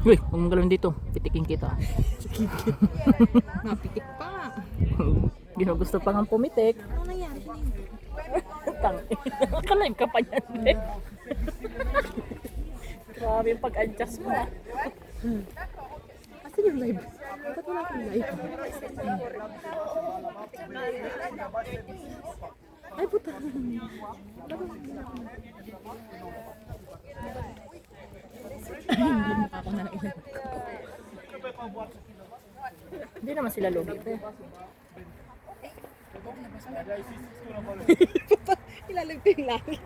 Uy, huwag mong galawin dito. Pitikin kita. Napitik pa. Ginugusto pa nga pumitik. Ano nangyari sa inyo? Nakalive ka pa yan, eh. Grabe yung pag-adjust mo. Asan yung live? Ba't wala akong live? Ay, puta. Hindi na ako na ilan. Hindi naman sila lugi. Ilalag ko yung langit.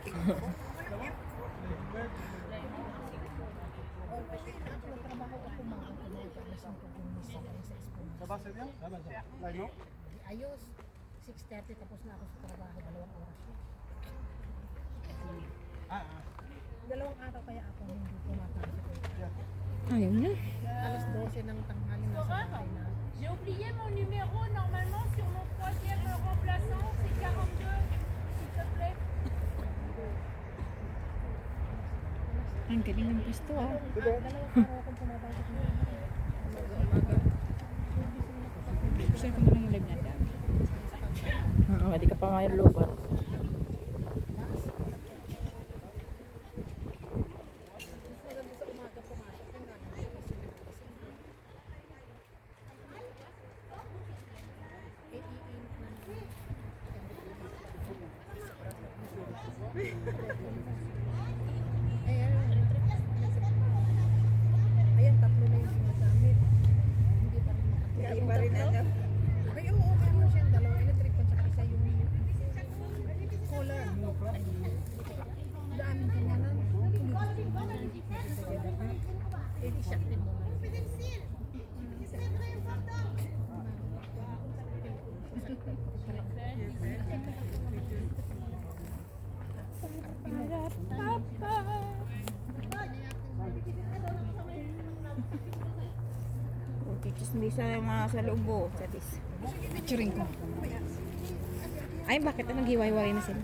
Ayos, 6:30 tapos na ako sa trabaho, 2 oras. Dalawang araw kaya ako hindi pumapasok. Ayaw na. Alas 12 ng tanghali nasa bahay na. J'ai oublié mon numéro, normalement sur mon troisième remplaçant, c'est 42, s'il te plaît. Ang galing ng pwesto ah. Dalawang araw akong pumapasok na. Buksan ko na lang yung live natin. Hindi ka pa ngayon lugar. Ayan, 3 na yung sinagamit. Hindi pa rin makapagay. Ay, oo, meron siyang 2 electric pan sa isa yung collar. Daamin ka nga lang. Eh, di siya din mo. Okay, chismisa yung mga sa loob mo. Satis. Picturing ko. Ay, bakit? Anong giway-way na sila?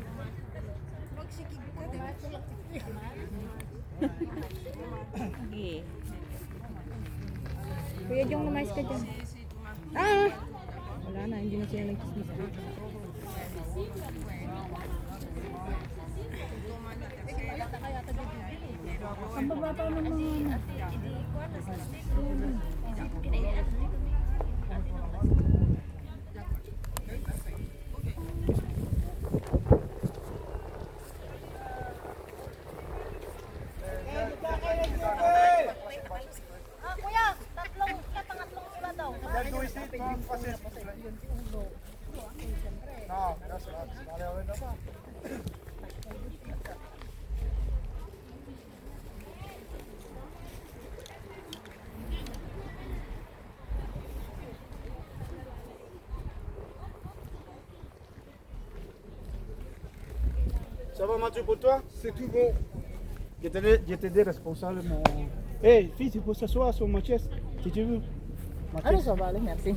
Okay. Kuya Jong, lumayas ka dyan. Ah! Wala na, hindi na sila nagchismisa. Ang baba pa ng mga Ça va Mathieu pour toi? C'est tout bon. J'étais responsable mon... Hey fils, il faut s'asseoir sur ma chaise si tu veux. Ma Ano chaise. sa bali? Merci.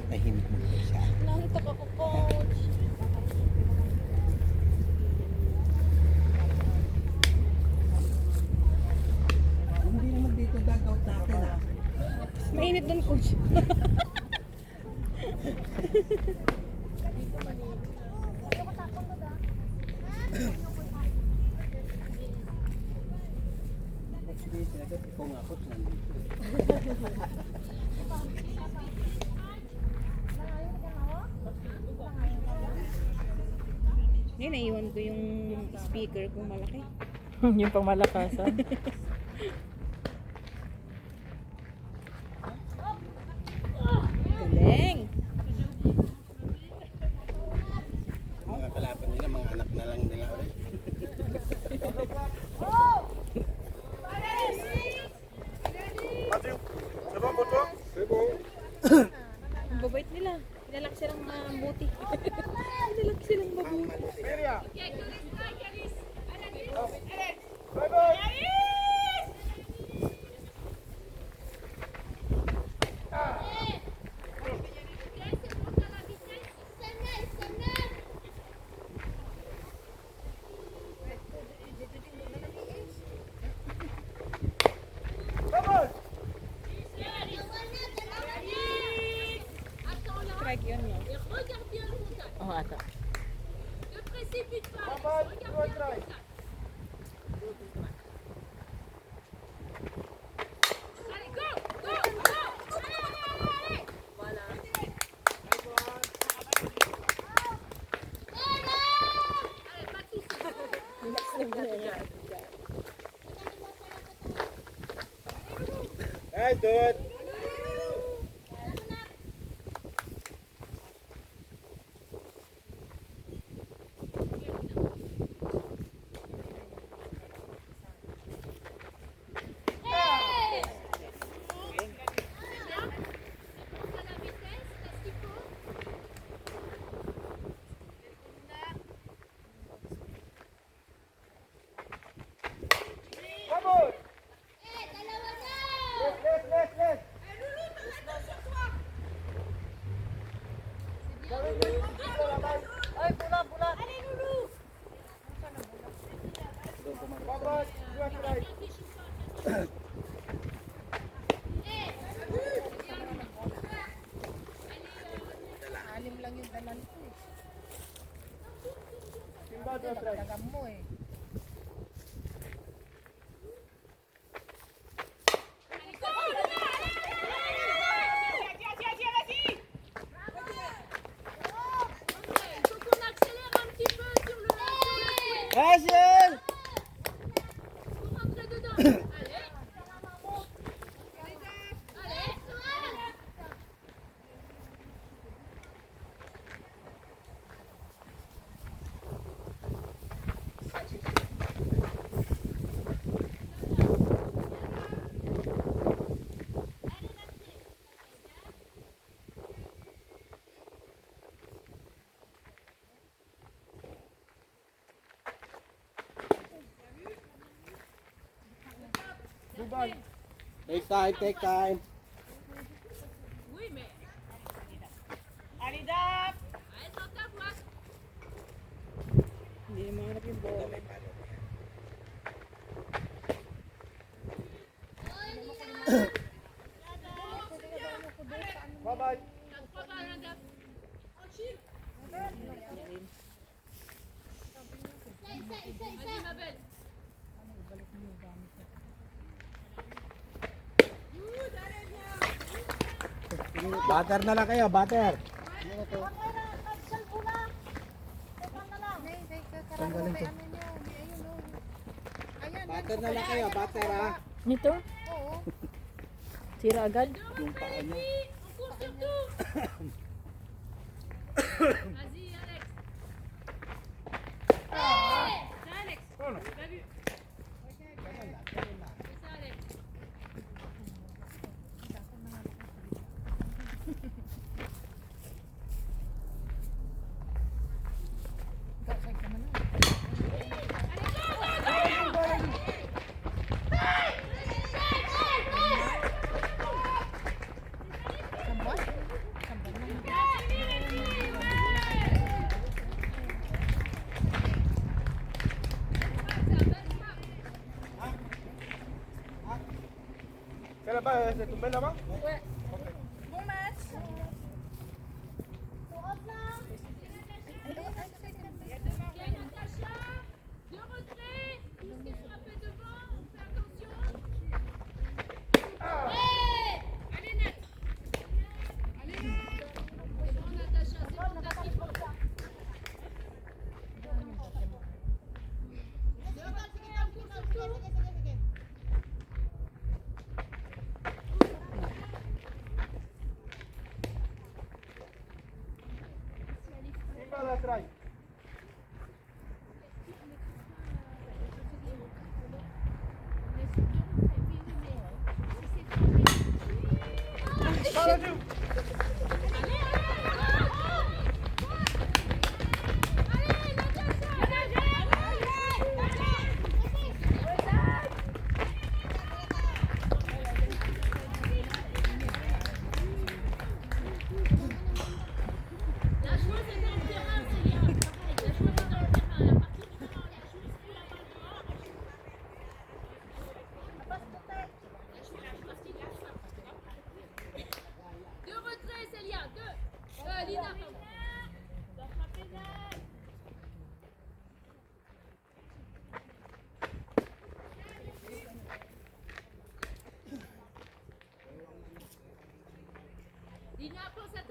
Tahimik mo siya. Nangitak ako, coach. Hindi naman dito gagaw natin ah. Mainit doon, coach. Actually, talaga ikaw nga ako nandito. Ngayon, naiwan ko yung speaker kung malaki. Yung pamalakasan. Galing! Mga kalaban nila, mga anak na lang nila ulit. Mathieu, c'est bon pour toi? C'est bon. Ang babait nila. Pinalaki silang mabuti. Pinalaki silang mabuti. Myria. Et regarde bien le contact. Oh, ata. Ne précipite pas. Papa, Regarde bien le try. contact. Allez, go, go, go. Allez, allez, allez, allez. Voilà. Allez, pas de soucis. Hey, dude. Pense à la vitesse, à ce qu'il faut. Vamos. Laisse. Papa, you try. Alim lang yung dalan ko eh. Simba, you try. Dagam mo eh. Il faut qu'on accélère un petit peu sur le fouet. Rachel. Pour rentrer dedans. Allez. Allez. Dubai. Take time, take time. Oui, mais. Allez, dans ta boîte. Hindi na mahanap yung ball. Bye-bye. T'as 3 balles, hein, Gap. Vas-y, ma belle. Butter na lang kayo, butter. Tanggalin ko. Ano nyo? Ayun o. Ayan. Butter na lang kayo, butter ha. Nito? Oo. Sira agad? Yung paa niyo. On court surtout. Vas-y, Alex. C'est Alex. T'as vu? C'est ça, Alex. Gasay ka man na. Sambat? Sambat na. Fais là-bas, c'est tombé là-bas? Il y a Natacha. De retrait. Tout ce qui est frappé devant. On fait attention. Allez, Nat. Allez. C'est bon, Natacha. C'est bon, t'as ce qu'il faut. Simba, la try. Follow you. La chose est dans le terrain, Célia.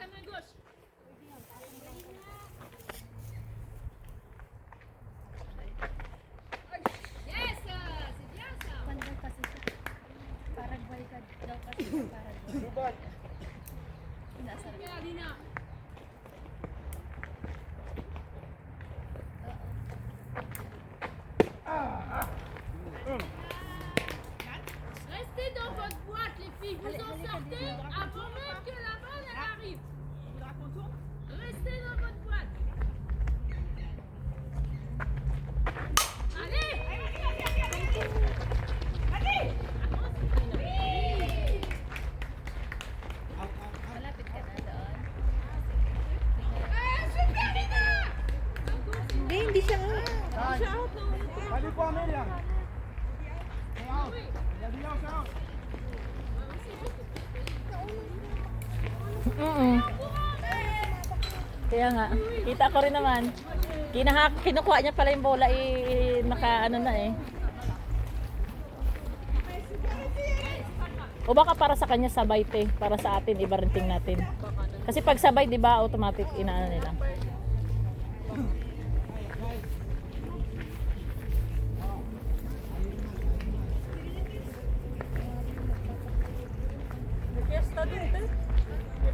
ta main gauche. Yes, c'est bien ça. Panday kasi siya. Paraguay ka daw kasi siya. Paraguay. Dubai. Nasa Super, Lina. Restez dans votre boîte, les filles. Vous en sortez avant même que la balle elle arrive. Restez dans votre boîte. Allez! malapit ka na doon. Hindi siya out. Hindi siya out. Allez pas, Miriam. C'est out. Il y a du out, c'est out. Kaya nga, kita ko rin naman. Kinukuha niya pala yung bola, naka ano na eh. O baka para sa kanya sabay te, para sa atin iba rin ting natin. Kasi pag sabay, 'di ba, automatic inaano nila. Fiesta din, te.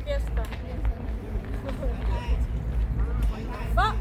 Fiesta. Ba!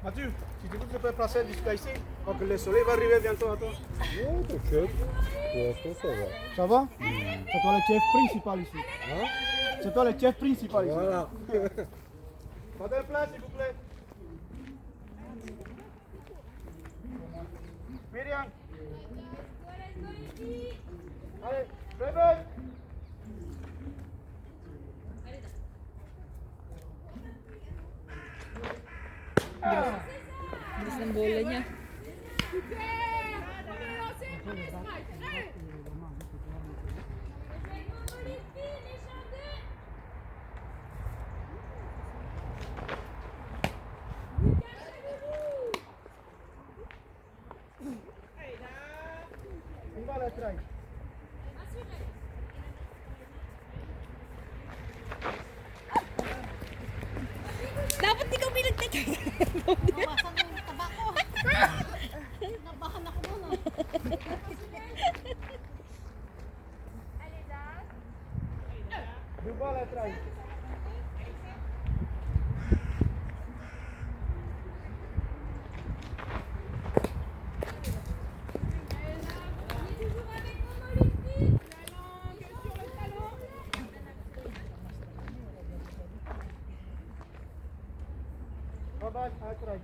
Mathieu, si tu veux, tu peux passer jusqu'à ici. Donc le soleil va arriver bientôt à toi. Ouais, t'inquiète. Pour l'instant, ça va. Ça va C'est toi le chef principal ici. Hein? C'est toi le chef principal ici. Voilà. Prenez place, s'il vous plaît. Myriam. Allez, réveille. Bilis ng bola niya. On va la try. Dapat ikaw pinagtatay. Bawasan mo yung tabako. Nabahan ako muna. On va la try. Bye-bye, I'll try.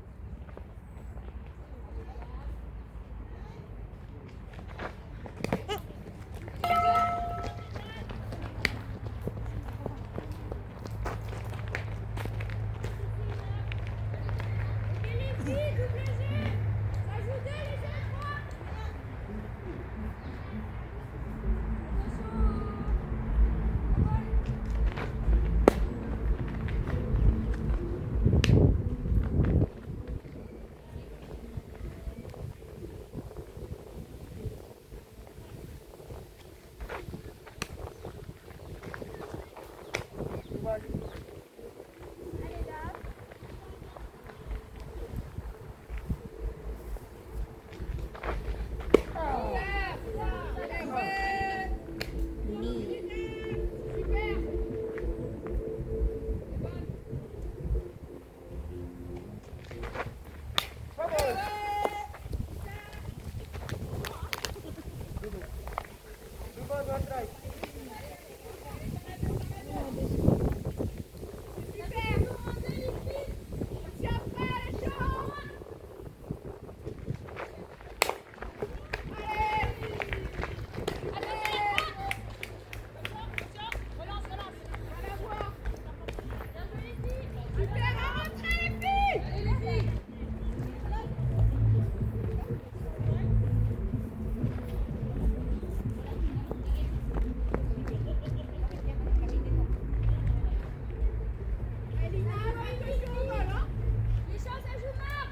Les choses, ça joue mal.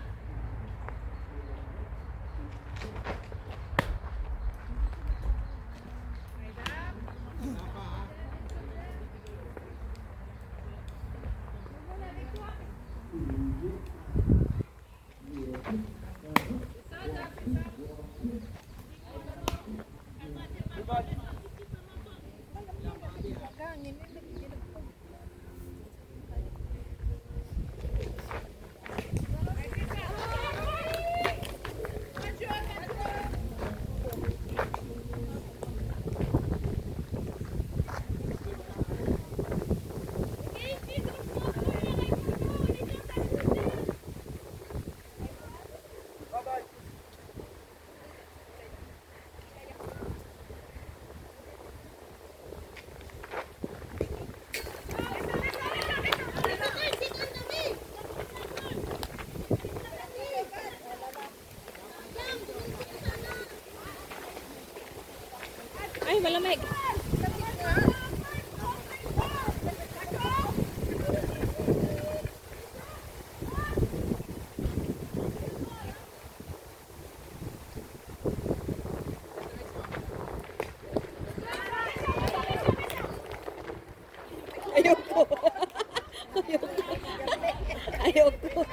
Ay, malamig. Ayoko. Ayoko. Ayoko.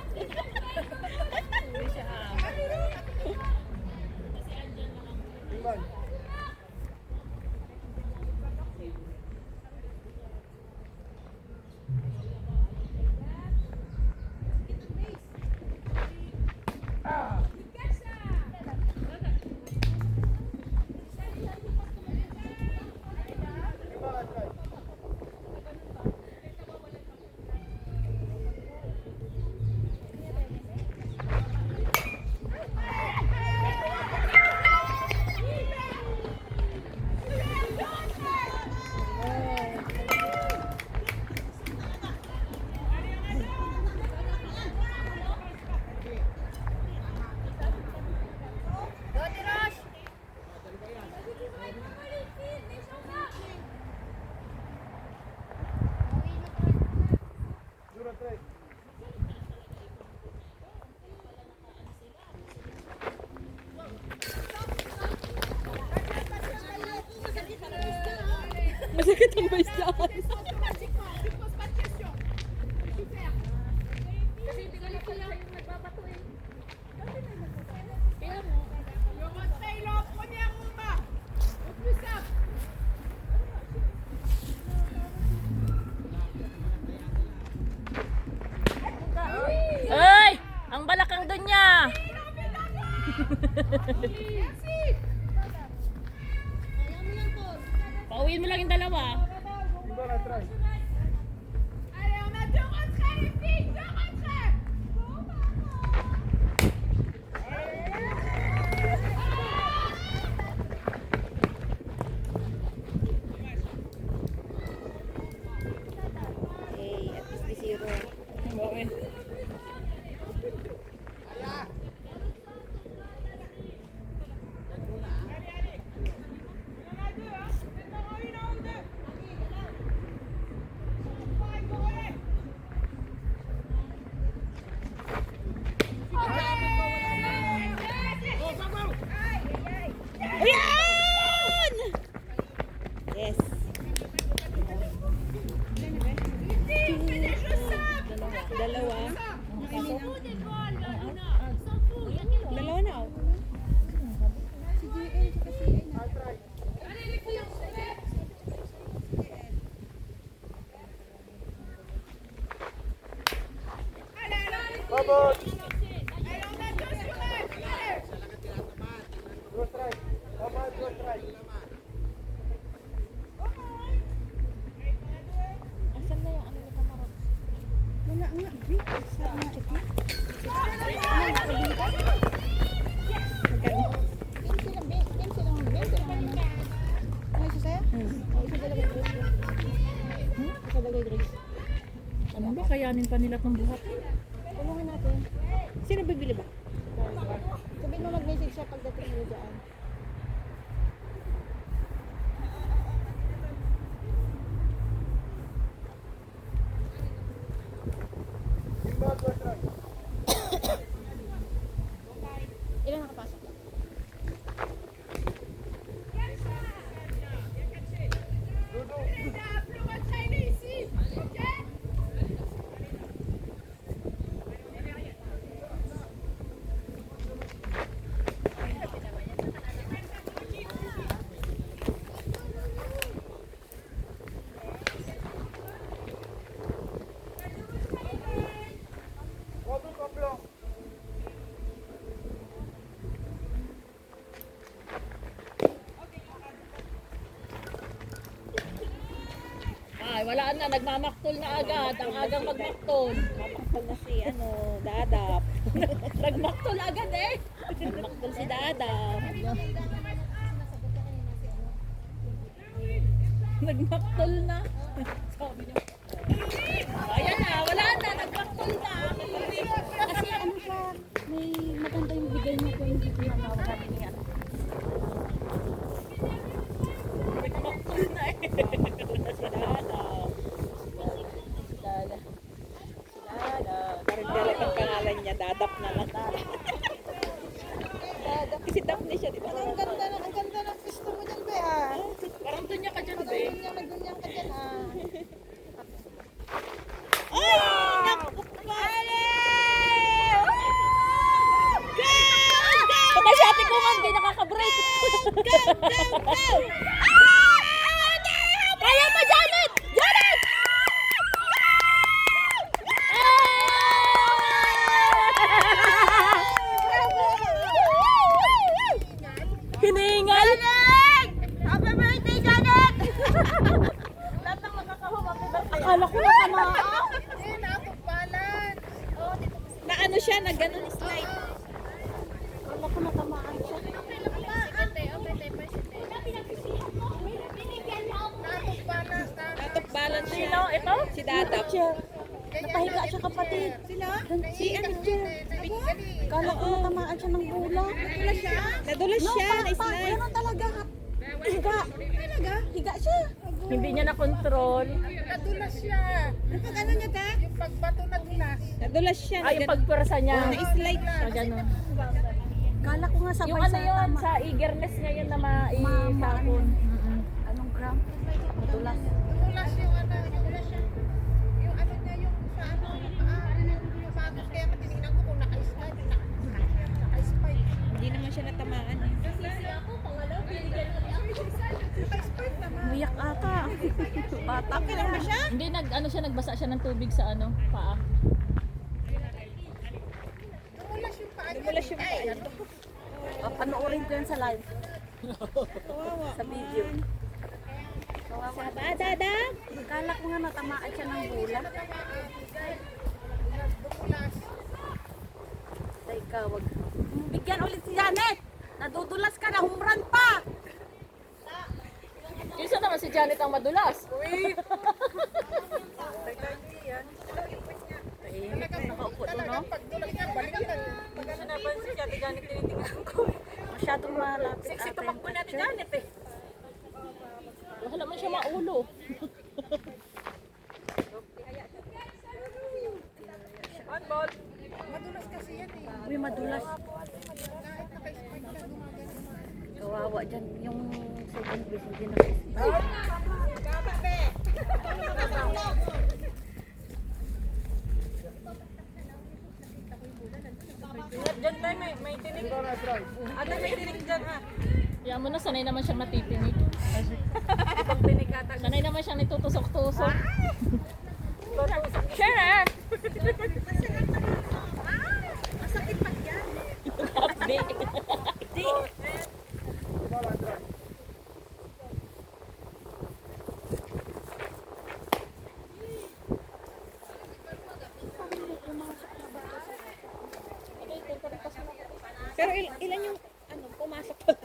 Masakit ang baisaan. Ay! Ang balakang doon niya! Pauwiin mo lang yung dalawa. Allez, on a deux retraits, les filles, deux retraits. Hey, at least di zero. On en a deux, hein. Maintenant, une en ou deux. kakayanin pa nila itong buhat. Tulungan natin. Sino bibili ba? Sabihin mo mag-message siya pagdating mo dyan. Ilan nakapasok? Ay, wala na. Nagmamaktol na agad. Ang agang magmaktol. Mamakpal na si Dadap. Nagmaktol agad eh. Mamakpal si Dadap. Nagmaktol na. Sabi niya. Ayan na. Wala na. Nagmaktol na. Kasi ano siya, may maganda yung bigay niya kung hindi ko na wala niya. Nagmaktol na eh. Si Dadap. Parang ang pangalan niya, Dadap na lang. Dadap. Kasi Daphne siya, di ba? Ang ganda ng pisto mo dyan, be, ah. Parang doon niya ka dyan, be. Nagdunyang ka dyan, ah. Ay! Naku! Patay si ate ko man. Hindi nakaka-break. Kaya pa, Janet! Janet! Hiningal! Happy birthday, Janet! Akala ko natamaan. Na ano siya, na ganun slide. Wala ko natamaan siya. Natok balance siya. Sino? Ito? Si Dadap. Napahiga siya, kapatid. Sila? Si ano siya? Kala ko natamaan siya ng bola. Nadulas siya, na-slide. Ganun talaga. Higa. Talaga? Higa siya. Hindi niya na-control. Nadulas siya. Yung pag ano niya, ta? Yung pagbato nadulas. Nadulas siya. Ay, yung pagpwersa niya. Na-slide siya. Sa ganun. Kala ko nga sabay Yung ano sa yun, tama. sa eagerness niya yun na maitapon. Anong gram? Nadulas. Nadulas yung ano, yung ano niya, yung sa ano, yung pagos, kaya matinignan ko kung naka-slide, naka-spike. Hindi naman siya natamaan. Eh. Umiyak ata. Bata ka naman siya. Hindi, nagbasa siya ng tubig sa paa. Dumulas yung paa niya. Nadulas yung paa. Panoorin ko yun sa live. Sa video. Sa Dadap. Kala ko nga natamaan siya ng bola. Dumulas. Teka, wag. Bigyan ulit si Janet. Nadudulas ka na, humran pa. Isa naman si Janet ang madulas. Nakaupo doon, no? Talagang pagdulas niya, baliktad. Sinapansin si Ate Janet, tinitingnan ko. Masyadong malapit ata yung picture. Janet eh. Wala man siya maulo. Madulas kasi yan eh. Uy, madulas. Kahit naka-spike siya, gumagano. Kawawa dyan. Yung second base, hindi na. Diyan tayo, may tinig. Ano may tinig dyan, ha? Kaya mo na, sanay naman siyang matipinig. Ibang tinig ata. Sanay naman siyang nitutusok-tusok. Sure! Masakit pa yan. Hindi. Pero ilan yung pumasok pa?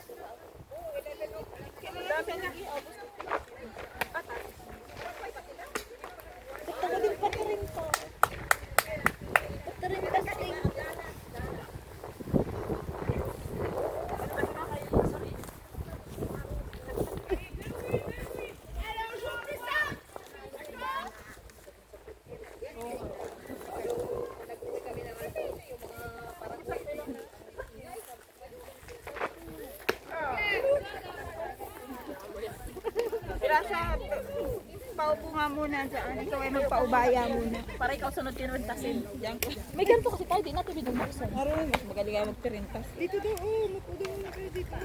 sa paupo nga muna dyan. Ikaw ay magpaubaya muna. Para ikaw sunod kinuntasin. Diyan ko. May ganito kasi tayo, di natin binubuksan. Marunong mas magaling ka magpirintas. Dito daw, oh, mapudo muna kayo dito.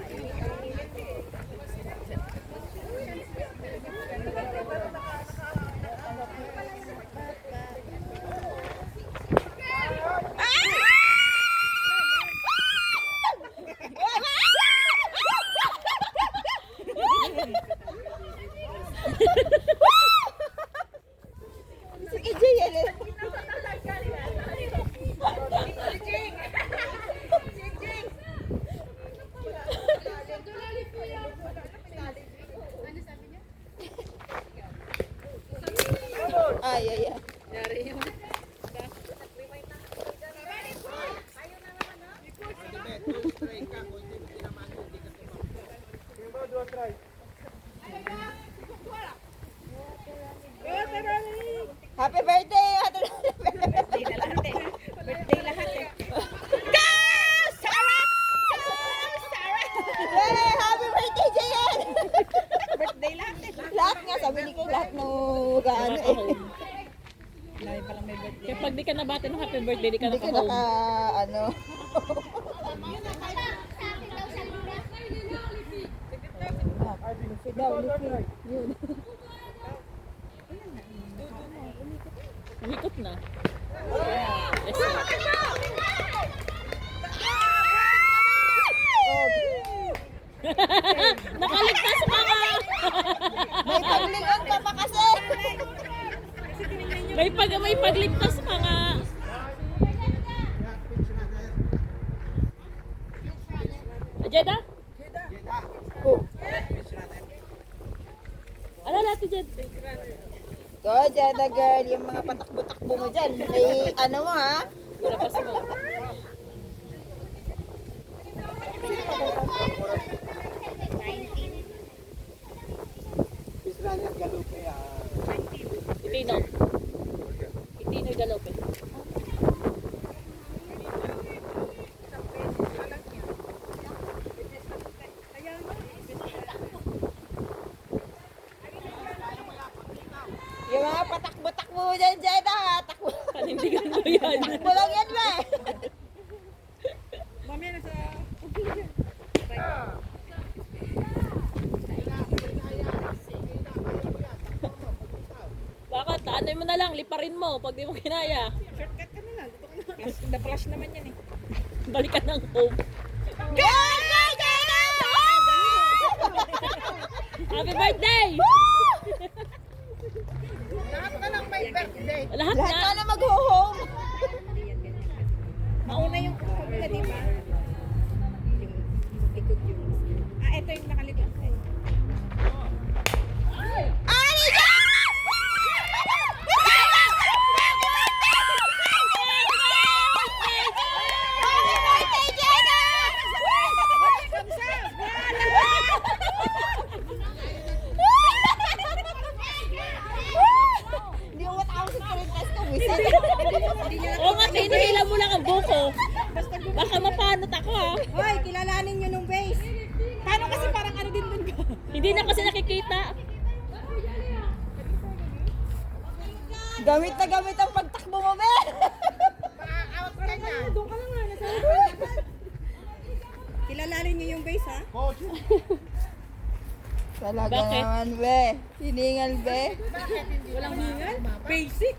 Sige, Jay, yan eh. Ay, ay, ay. Happy birthday! Birthday na lahat eh. Birthday lahat eh. Go! Sarah! Go! Sarah! Yay! Happy birthday, Jayan! Birthday lahat eh. Lahat nga, sabi ni Kay, lahat no gaano eh. Lahat palang may birthday. Kaya pag di ka nabati ng happy birthday, di ka Hindi ka naka-home. naka, ano. Umikot na. Nakaligtas pa nga! May paglingon ka pa kasi. May pagligtas pa nga. Jeda? Oh. Ala natin Jed. Go, Jada girl. Yung mga patakbo-takbo mo dyan. May ano mo ha? Lapas mo. Itino. Itino Galope. Yung mga patakbo-takbo mo dyan, Jada ha? Takbo. Panindigan mo yan. Takbo lang yan ba eh. Mamaya na sa... Bakit? Ano mo na lang, liparin mo pag di mo kinaya. Shortcut ka na lang. Dito ka na. Na-flash naman yan eh. Balikan ng home. Go, Jada! Happy birthday! Lahat ka lang may birthday. Lahat Lahat na. ka na mag-home. Mauna yung kumula, di ba? Yung likod yung... Ah, ito yung nakalikod. Ano yan? Hindi mo matawag sa Pilipinas ko, wisan. Oo nga, hinihila mo lang ang buko. Baka mapanot ako ha. Hoy, kilalanin nyo nung base. Paano kasi parang ano din dun ka? Hindi na kasi nakikita. Gamit na gamit ang pagtakbo mo, be. Ma-out ka niya. Doon ka lang nga, nasa kilalanin nyo yung base ha? Talaga Bakit? naman, be. Hiningal, be. Walang hingal? Basic?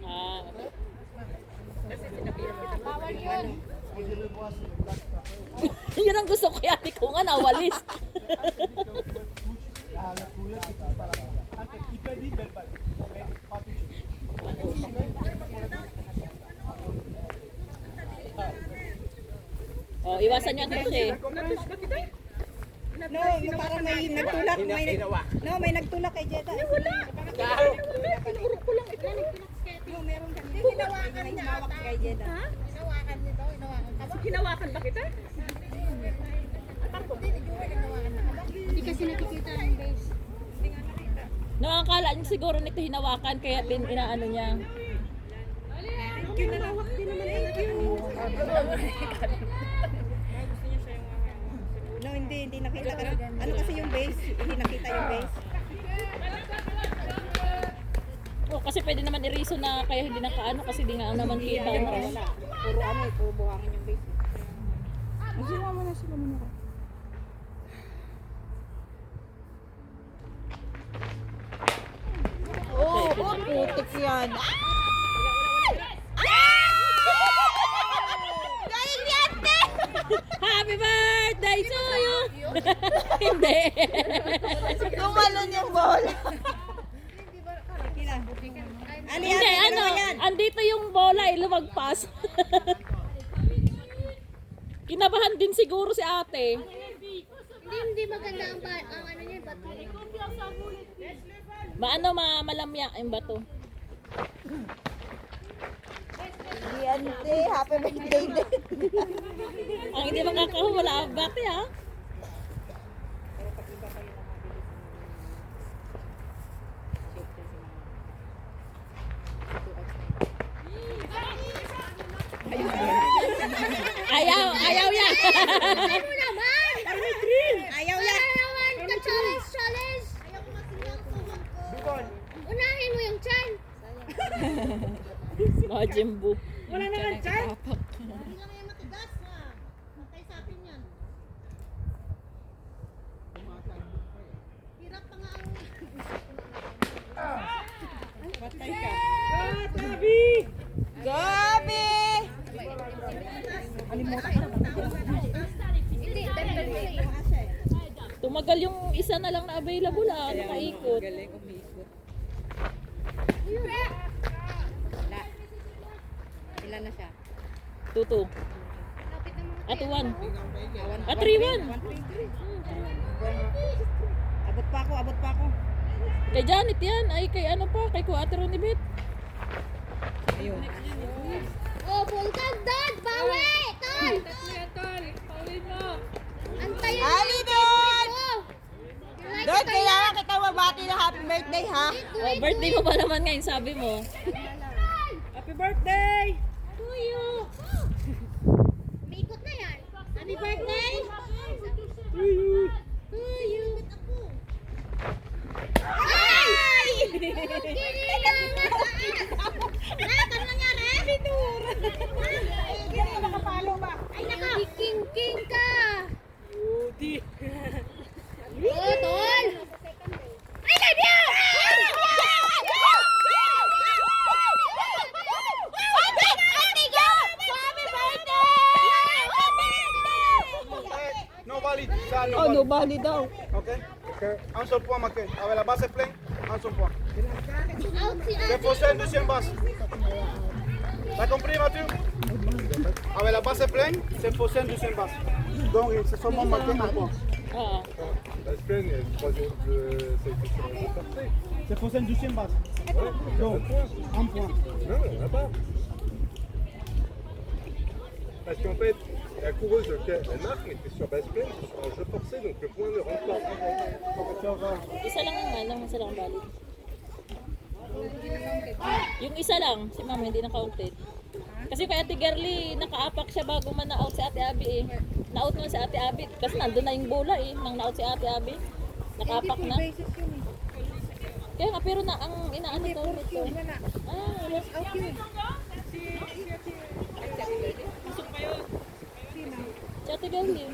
Ah. Yun ang gusto ko yan. Ikaw nga nawalis. Oh, iwasan niyo ang kasi. No, yung parang may nagtulak. May nagtulak kay Jeda. Wala. Tinurok ko lang ito. No, meron kami. Hinawakan May niya hawak ata. kay Jeda. Hinawakan nito, hinawakan ka ba? Hinawakan ba kita? Hindi, ni Joey hinawakan na ka ba? Hindi kasi nakikita ang base. Hindi nga nakita. No, ang kala niya siguro nito hinawakan kaya inaano niya. No, hindi nakita kasi. Ano kasi yung base? Hindi nakita yung base. Oh, kasi pwede naman i-reason na kaya hindi nakaano kasi di nga naman kita. Wala. Puro ano eh, puro buhangin yung base. Magsumama na sila muna ko. Oh, putik yan. Galing yan, te! Happy birthday to you! Hindi. Tumalon yung bola. Ali, Hindi, ate, ano, dalawa yan. andito yung bola eh, lumagpas. Kinabahan din siguro si ate. Hindi maganda ang ano niya, bato. Malamya yung bato. Yan, te. Happy birthday, te. Ang hindi makakahula ang bate ha. Ayaw yan. Ano naman? Ayaw Ano yan. naman? Challenge! Unahin mo yung chan. Mga Jimbo. Wala naman, Chan. Hindi lang yan matigas ha. Matay sa atin yan. Hirap pa nga ang... Patay ka. Gabi! Gabi! Hindi, temporary. Tumagal yung isa na lang na available ah. Nakaikot. Ilan na siya? 2-2. At 1. At 3-1. Abot pa ako. Kay Janet yan. Ay kay ano pa. Kay Kuya Ronibet. Ayun. Oh, bulkan doon! Bawi! Tol! Antayin mo Ali yung doon! ko. Doon, kailangan kita mabati na happy birthday, ha? Oh, birthday mo ba naman ngayon sabi mo? Happy birthday! To you! Umikot na yan. Happy birthday! To you! Ay! Ano nangyari? Binura! Hindi na makapalo ba? Ay, naka-king ka! Oh, tol! Ay, Nadia! No valide. Ça, no Oh, valide. no bali daw. Ok. Un seul point marqué. Avec la base pleine, un seul point. Out si C'est faussé une deuxième base. T'as compris, Mathieu? Avec la base pleine, c'est faussé une deuxième base. Donc, c'est seulement marqué un point. Oo. La Spain, il y a le troisième, ça a été sur un jeu parfait. C'est faussé une deuxième base. Donc, un point. Non, il n'y en a pas. Parce qu'en fait, la coureuse, elle marque, mais c'est sur base pleine, c'est sur un jeu forcé, donc le point ne rentre pas. Isa lang ang isa lang ang valid. Yung isa lang, si ma'am hindi na-counted. Kasi kay Ate Gerly, nakaapak siya bago man na-out si Ate Abby eh. Na-out naman si Ate Abby. Kasi nandun na yung bola eh, nang na-out si Ate Abby. Nakaapak na. Kaya nga, pero na ang inaano to nito. Ah, wala. Si Ate Gerly.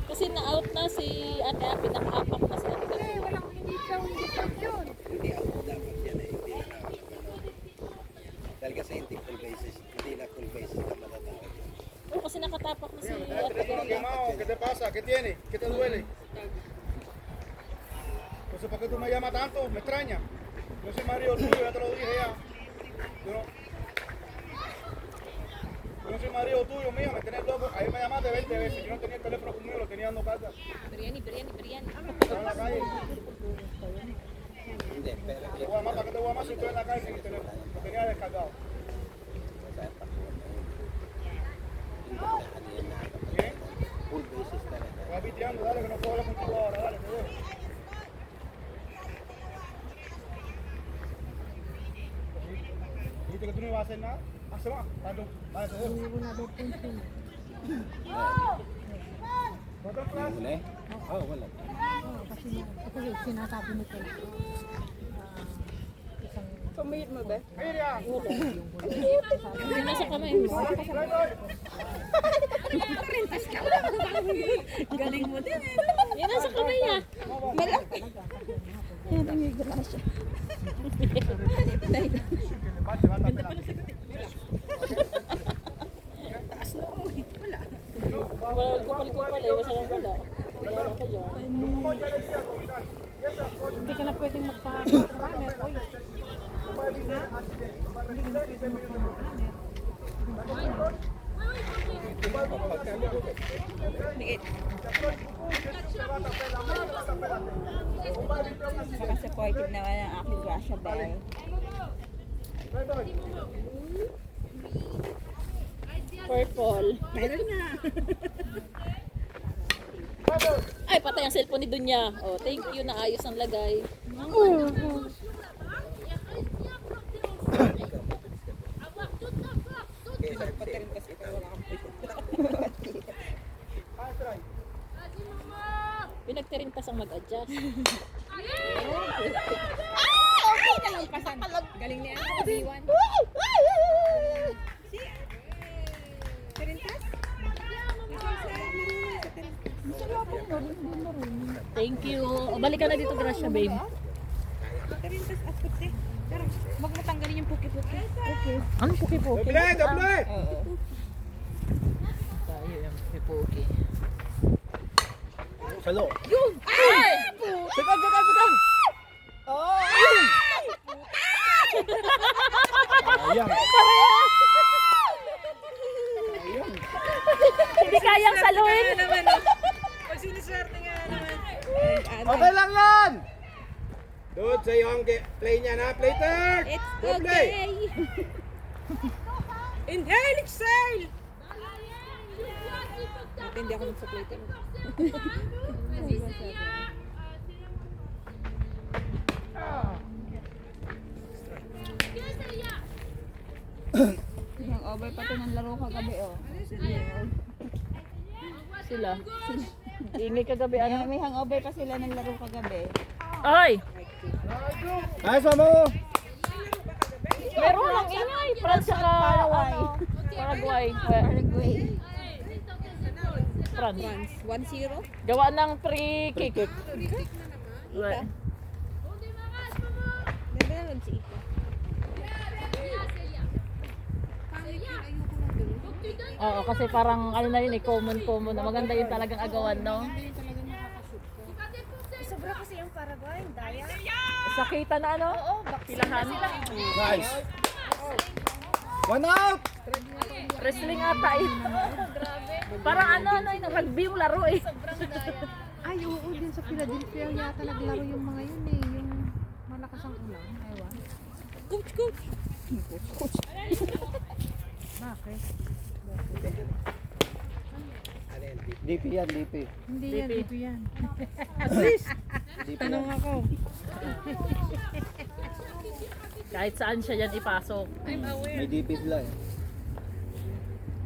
Kasi na-out na si Ate Abby, nakaapak na si Ate Gerly. Hindi ako dapat yan eh. Hindi na. Dahil kasi hindi full basis. Hindi na full basis na matatawag. Oo, kasi nakatapak na si Ate ¿Estás Gerly. quemado? ¿Qué te pasa? ¿Qué tienes? ¿Qué te duele? Entonces, ¿por qué tú me llamas tanto? Me extraña. Yo soy marido tuyo, ya te lo dije ya. Yo no soy marido tuyo, mío, me tenés loco. Ahí me llamaste 20 veces. Yo no tenía el teléfono conmigo, lo tenía dando carga. Estaba en la calle. Hindi, pero Te voy a llamar, ¿para qué te voy a llamar si estoy en la calle sin el teléfono? Lo tenía descargado. ¿Bien? full basis talaga. Voy a piteando, dale. Dale, que no puedo hablar contigo ahora, dale, te dejo. Dijiste que tú no ibas a hacer nada. Ah, se va. Vale, te dejo. ¿Cuántos clases? Huli? Oo, wala. Kasi sinasabi nito. Pamilip mo ba? Miriam. Yung nasa kamay mo. Galing mo din. Yung nasa kamay niya. Malaki. Yan ang yung grasya. Wala kupal-kupal eh. Basta lang wala. Wala ka dyan. Hindi ka na pwedeng magpa-runner. Oy. Saka supportive naman ang aking grasya bell. Purple. Meron na. Ay, patay ang cellphone ni Dunya. Oh, thank you. Naayos ang lagay. Pinagtirintas ang mag-adjust. Okay na lang pasan. Galing niya. B1. Tirintas? Thank you. O, balik ka na dito, Gracia, babe. Tirintas at puti. Pero wag mo tanggalin yung puki-puki. Okay. Anong puki-puki? Doble, doble. Oo. Tayo yung puki-puki. Salo. Ay! Sekan, sekan, sekan. Oh! Sayang. Hindi kayang saluhin. Pag siniswerte nga naman. Okay lang yan. Doon sa iyo ang play niya na. Play third. It's Doble. okay. Inhale, exhale. Hindi ako nagsa-play tayo. Yung over pa to ng laro kagabi, oh. Sila. Ingay kagabi, ano? May hangover pa sila ng laro kagabi. Ay! Nice one mo. Meron lang ingay. France saka Paraguay. Paraguay. Paraguay. France. 1-0. Gawa ng free kick. Right. Ganda naman si Ika. Oo, kasi parang ano na yun eh, common na. Maganda yun talagang agawan, no? Sobra kasi yung Paraguay, daya. Sakita na ano? Oo, pilahan. Nice. One out. Wrestling ata eh. Parang ano, yung rugby yung laro eh. Ay, oo, din sa Philadelphia yata naglaro yung mga yun eh. Yung malakas ang ulan. Ewan. Coach. Bakit? Ano yan? DP yan, DP. Hindi yan, DP. dito yan. Tanong ako. Kahit saan siya yan ipasok. May DP sila eh.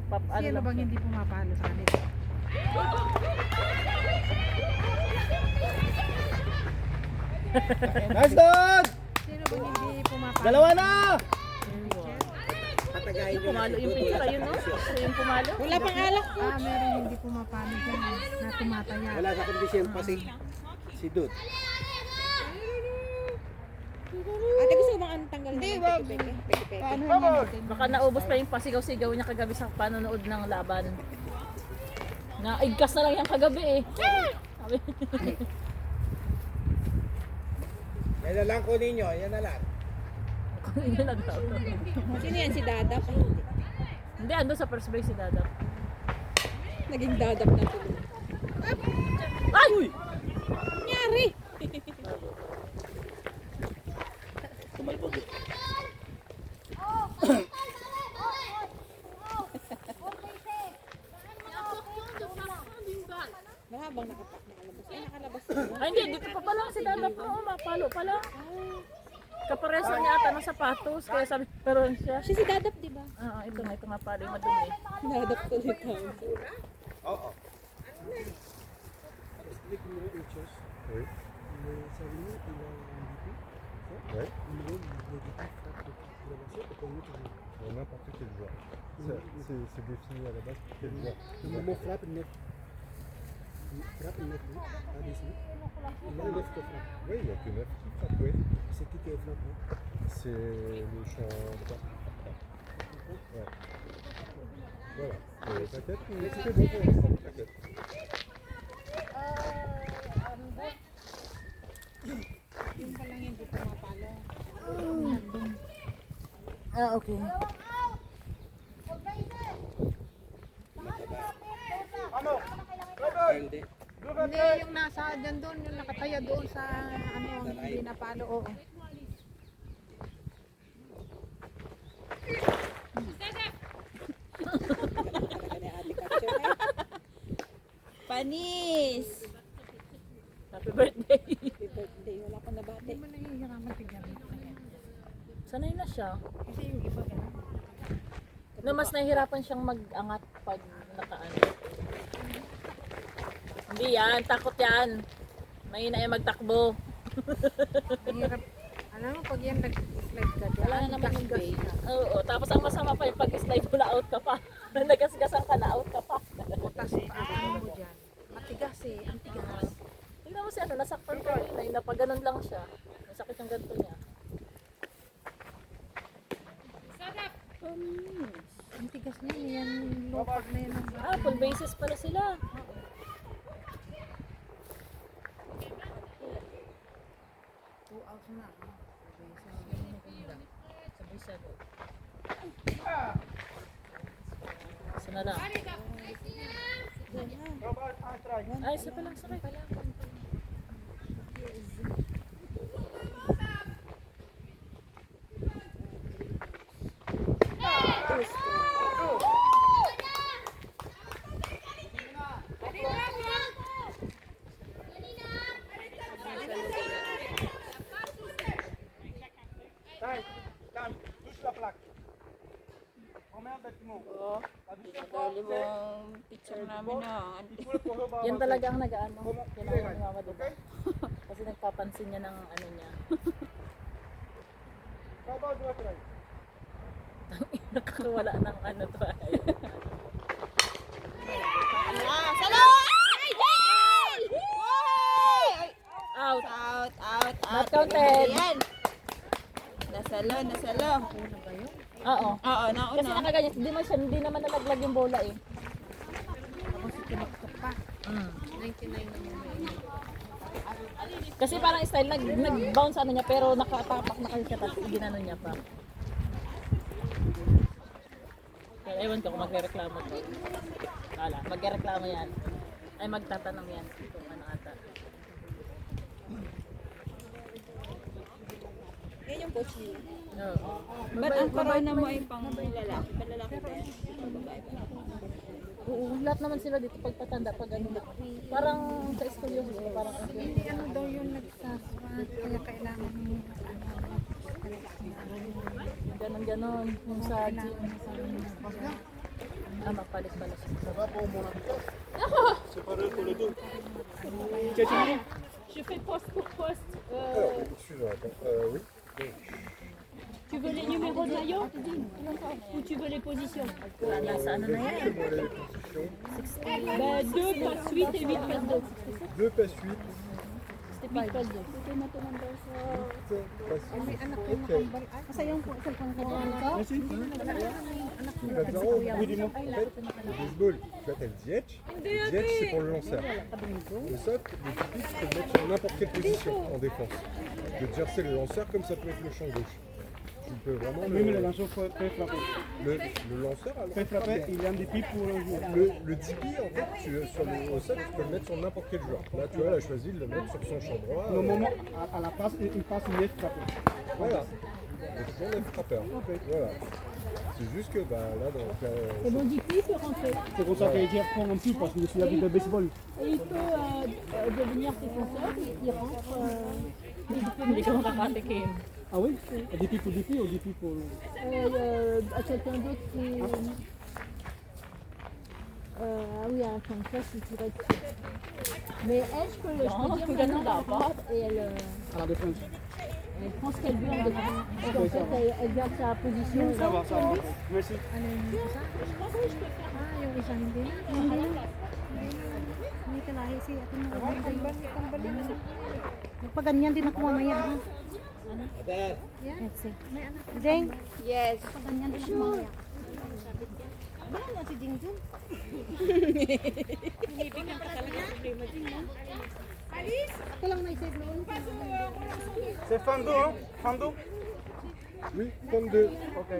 Sino Lang bang siya. hindi pumapalo sa kanila? Nice dog! Sino bang hindi pumapalo? Dalawa na! Patagayin nyo Pumalo yung picture, ayun no? Siya yung pumalo. Wala pang alak. Ah, meron hindi pumapalo dyan na tumataya. Wala sa kondisyon pa si Dud. Ate, gusto mo bang tanggal na yung peke-peke? Paano natin? Baka naubos pa yung pasigaw-sigaw niya kagabi sa panonood ng laban. Naigkas na lang yan kagabi eh. Sabi. Yan na lang kunin nyo, yan na lang. Yun lang daw. Sino yan? Si Dadap? Hindi, ando sa first base si Dada. Naging Dadap na tuloy. Ay! Nangyari! Mahabang nakapak na Ay, hindi. Dito pa pala si Dadap. Oo, mapalo pala. Kapareso niya ata ng sapatos. Kaya sabi, pero siya. Siya si Dadap, di ba? Oo, ito nga. Ito nga pala yung madumi. Dadap ko dito. Oo. Explique numéro une chose. Oui. Le Saligny, il a un DP. Ouais. Numéro, le DP frappe le lancer et pour nous, Pour n'importe quel joueur. C'est défini à la base pour quel joueur. le moment frappe, neuf. Frappe, neuf, oui. ABC. Il y a neuf qui frappe. Oui, il n'y a que 9 qui frappent, oui. C'est qui est frappé? C'est le champ droit. Ouais. Voilà. T'inquiète, c'est bon pour l'instant, t'inquiète. Yung pa lang hindi pumapalo. Ah, okay. Ah, hindi. Hindi, yung nasa dyan doon, yung nakataya doon sa ano, hindi napalo. Oo. Panis! Happy birthday. Happy birthday. Wala akong nabati. Hindi mo nahihiraman tignan mo. Sanay na siya. Kasi yung iba gano'n. No, mas nahihirapan siyang mag-angat pag nakaano. Hindi yan, takot yan. Mahina yung magtakbo. Mahirap. Alam mo, pag yan nag-slide ka dyan, Wala na naman yung gas bait. ka. Oo, tapos ang masama pa yung pag-slide mo na out ka pa. Nagasgasan ka na out ka pa. Tapos ano mo dyan. Matigas eh, ang tigas. Tingnan mo si ano, nasaktan ko yun. Napaganon lang siya. Nasakit yung ganito niya. Ang tigas niya, yan lupag na yan. Ah, full bases pala sila. Two outs na. Sabay siya doon. Isa na lang. Ay, isa pa lang, sakay. Calme, calme, touche la plaque. Remets un bâtiment. Dali mong picture namin na. Il faut le corps bas. Yan talaga ang nag-ano. Yan ang nagmama diba? Kasi nagpapansin niya ng ano niya. Baba, droite, right. Nakakawala ng ano to. Salo! Ay! Yay! Ay! Out. Out, out, out. Not counted. Yan. Nasalo, nasalo. Oo. Oo, Kasi nauna. nakaganyan. Hindi naman nalaglag yung bola eh. Tapos tinaktok pa. 99 na yung may. Kasi parang style, nag-bounce ano niya, pero nakatapak na kayo siya, tapos ginano niya pa. Pero ewan ko kung magre-reklamo to. Wala, magre-reklamo yan. Ay, magtatanong yan kung ano ata. Yan yung coach niya. Oo. Ba't ang corona mo ay pang lalaki? Palalaki ba yan? Pang babae ba? Oo, lahat naman sila dito pagpatanda, pag ano. Parang sa school yung parang Hindi ano daw yung nagsaswat. Kaya kailangan mo ganon-ganon. Yung sa gym. Ah, mapalit-palit. Ça va pour mon habitat? C'est pas pour le dos. Je fais poste pour poste. Alors, excuse-moi, attends. Oui. Tu veux les numéros de maillot ou tu veux les positions? Nasa ano na yan? Fais-moi les positions. Ben, 2 passe 8 et 8 passe 2. 2 passe 8. 8 passe 2. may anak yung Ok. nakambal. Ay, kasi yung cellphone ko. Merci. Bah, Zaro, oui, dis-moi. En fait, le baseball, tu vois, t'as le dietch. Le dietch, c'est pour le lanceur. Le socle, le tipi, tu peux le mettre sur n'importe quelle position en défense. Le jersey, le lanceur, comme ça peut être le champ gauche. Tu peux vraiment Oui, mais le lanceur peut frapper. le lanceur, alors, Peut frapper, il y a un défi pour le joueur. le tipi, en fait, au sol, tu peux le mettre sur n'importe quel joueur. Là, tu vois, elle a choisi de le mettre sur son champ droit. Normalement, à la passe, il passe neuf frappés. Voilà. Donc, on est frappeur. Voilà. C'est juste que bah, là, dans le cas. C'est bon, JP peut rentrer. C'est pour ça qu'Eddie reprend un petit parce que je suis habitué de baseball. Et il peut devenir défenseur, il rentre. Hindi ka makakatikim. Ah oui? DP pour DP ou DP pour. À quelqu'un d'autre qui. Ah oui, à Kansas, il pourrait être. Mais elle, je peux dire maintenant, elle rentre et elle prend ce qu'elle veut en défense. Donc en fait, elle garde sa position. Ça va. Merci. Yung isa hindi. Hindi talahi si ate mo. Magpaganyan din ako mamaya. Ha? Let's see. Jeng? Yes. Magpaganyan din ako mamaya. Ano mo si Jing Jing? Ako lang may save noon. C'est fin d'eau, hein? Fin d'eau? Oui, 32. Ok.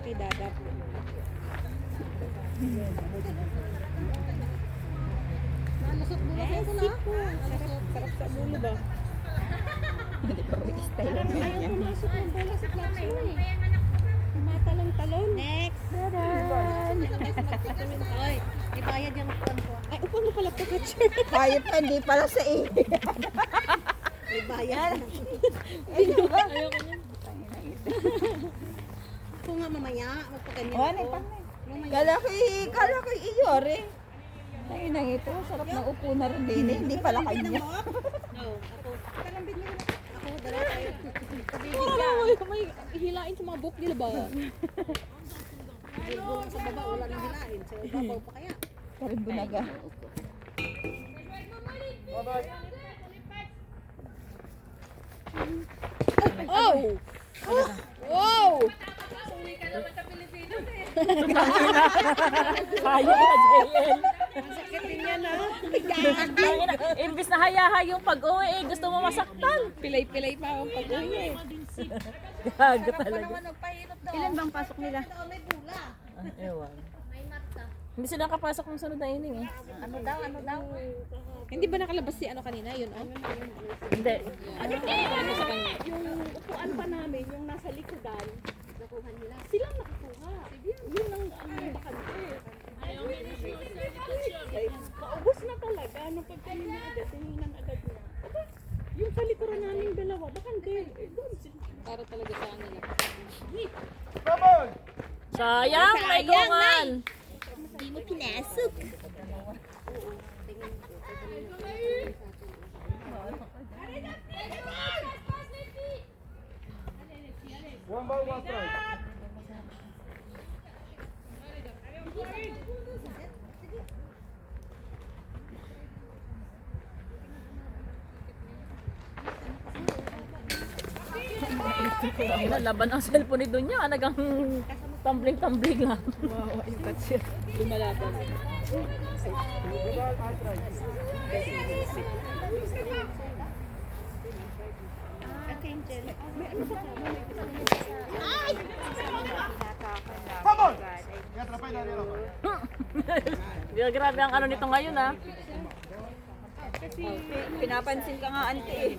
Kay Dadap. Nalusot mo na ko na. Sarap sa ulo ba? Hindi pa may style lang Ayaw pumasok ng bola sa club mo eh. Tumatalon-talon. Next! Dadan! Oy, ibayad yung kuwan ko. Ay, upang mo pala pagkatcher. Hayop ka, hindi pala sa iyo. Ibayad. Ayoko niyan. Kung nga mamaya, magpaganyan Oh, ako. Kala ko iyo rin. Ay, nang ito, sarap ng upo na rin din. Hindi pala kanya. Oo, ako. Kalambit niyo na. Ako, dala tayo. May hilain sa mga book nila ba? Siguro sa baba, wala nang hilahin. Sa babaw pa kaya. Karin bunaga. Oh! Wow! Hayo ka, JL. Sakit din yan, ha? Imbis na hayahay yung pag-uwi, gusto mo masaktan. Pilay-pilay pa akong pag-uwi eh. Gago talaga. Ilan bang pasok nila? Ewan. Hindi sila nakapasok ng sunod na inning eh. Ano daw? Hindi ba nakalabas si ano kanina? Yun oh? Hindi. Ano sa kanya? Yung upuan pa namin, yung nasa likodan, nakuha nila. Silang nakakuha. Yun ang bakante. Maubos na talaga. Nung pag kami na agad, tinginan agad na. Aba, yung sa likuran namin dalawa, bakante. Doon sila. Para talaga sa kanila. Vamos! Sayang, may kungan. Hindi mo pinasok. One ball, one strike. Laban ang cellphone ni Dunya, nagang tumbling-tumbling lang. Lumalaban. Vamos! Ya atrapay na rin ako. Grabe ang ano nito ngayon ah. Pinapansin ka nga, auntie eh.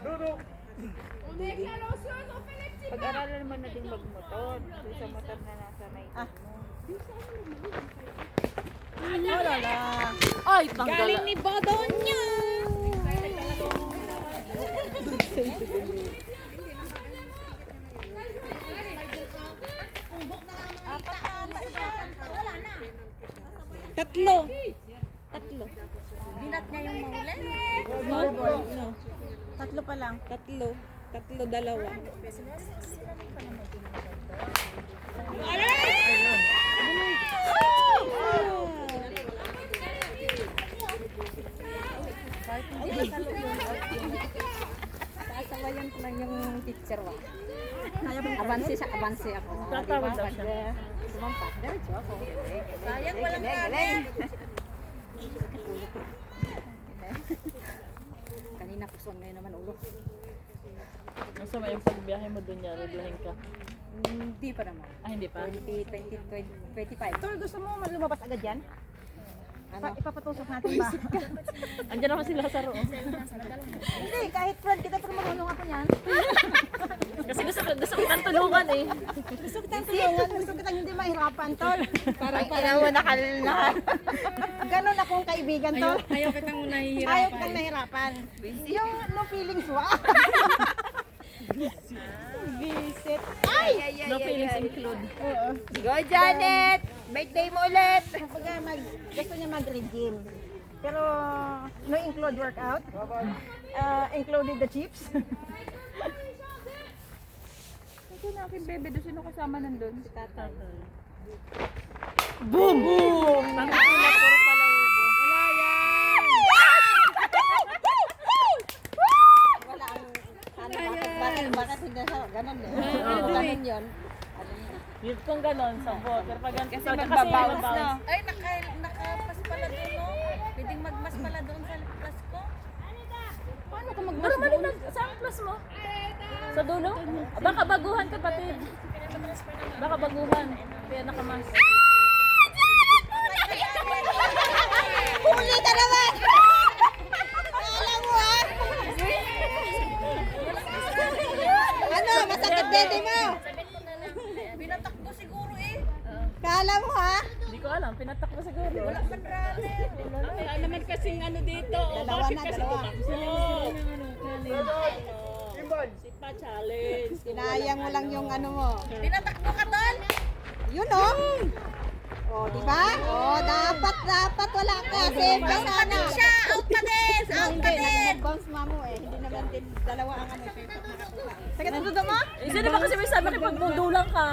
Dodo! Pag-aralan naman natin magmotor. Doon sa motor na nasa may wala na. Ay, tanggal. Galing ni Badonya. Tatlo. Binat niya yung mahuli. No. Tatlo pa lang. Tatlo, dalawa. Sasabayan ko lang yung teacher wa. Abansi ako. Tatawag daw siya. Sumampak. Diretso ako. Sayang walang Galing. Kanina puson ngayon naman ulo. Nasa ba yung pagbiyahe mo dun yan? Reglahin ka? Hindi pa naman. Ah, hindi pa? 25. Tol, gusto mo lumabas agad yan? Ano? Ipapatusok natin ba? Andiyan naman sila sa roon. Hindi, kahit friend kita pero marunong ako niyan. Kasi gusto kitang tulungan eh. Gusto kitang tulungan, gusto kitang hindi mahirapan, Tol. Parang mo nakalala. Ganon akong kaibigan, Tol. Ayaw kitang nahihirapan. Ayaw kang nahirapan. Yung no feelings wa. Visit. No feelings include. Go, Janet! Birthday mo ulit! Gusto niya mag-regime. Pero no include workout. Included the chips. Ito na aking bebe, doon sino kasama nandun? Si tatay. Boom! Boom! Ang puro pala Wala ang bakit hindi sa ganun eh. Ganun yun. Yung kung ganon, sabot. Pero pag ganun, Kasi magbabawas na. Ay, nakapas pala doon, no? Pwedeng magmas pala doon sa plus ko. Paano ka magmas? Marami na. Saan plus mo? Sa dulo? Baka baguhan kapatid. Baka baguhan. Kaya nakamas. Huli ka naman! Alam mo ha? Ano? Masakit dede mo? Binatakbo siguro eh. Kala mo ha? Hindi ko alam. Pinatak mo siguro. Wala naman kasing ano dito. Dalawa na, dalawa. Si Pa challenge. Sinayang mo lang yung ano mo. Binatakbo ka, Tol. Yun o. O, di ba? O, dapat wala ka. Save ka sana. Siya, out pa din. Out pa din. Nag-bounce mamo eh. Hindi naman din dalawa ang ano. Sakit ang duda mo? Eh, sino ba kasi may sabi kay pagbudulang ka?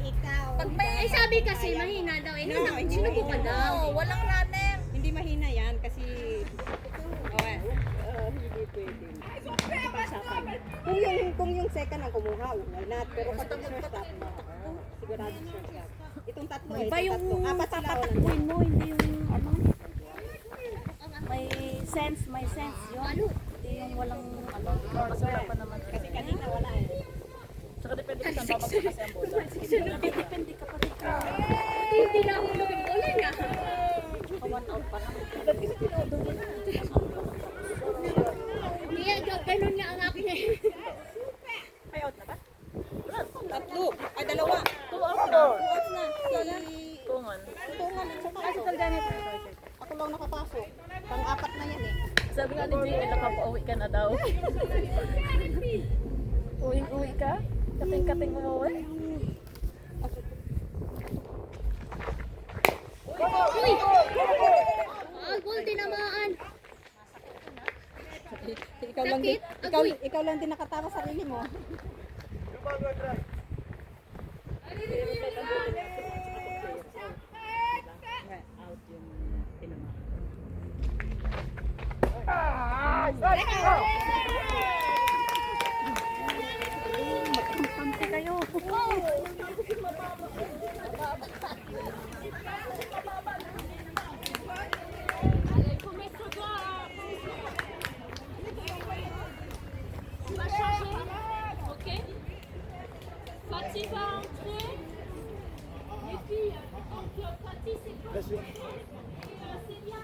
Ikaw. Pag may sabi kasi mahina daw, eh, sinubo ka daw. Walang runner. Hindi mahina yan kasi kung yung second ang kumuha, why not? Pero pag yung first stop, sigurado first stop. Itong tatlo eh, itong tatlo. Apat sila o nandun. mo, hindi yung ano. May sense yun. Hindi yung walang ano. Mas wala pa naman. Kasi kanina wala eh. Tsaka depende kung saan babagsak kasi ang bola. Depende ka pa rin. Hindi na ako luming bola niya. 1 out pa naman. Kaya ganun nga ang akin eh. May out na ba? Tatlo. Ay, dalawa. 2 out na. Na. Tungan. Tungan. Kasi Janet. Ako lang nakapasok. Pang-apat na yan eh. Sabi nga ni JL, nakapauwi ka na daw. Uwing-uwi ka? Kating-kating umuwi? Uy! Gol tinamaan. Ikaw lang din, ikaw lang din nakatawa sa sarili mo. Allez, faut mettre toi. Tu vas changer. Ok. Fatih va entrer. Les filles, donc Fatih c'est quoi? C'est bien.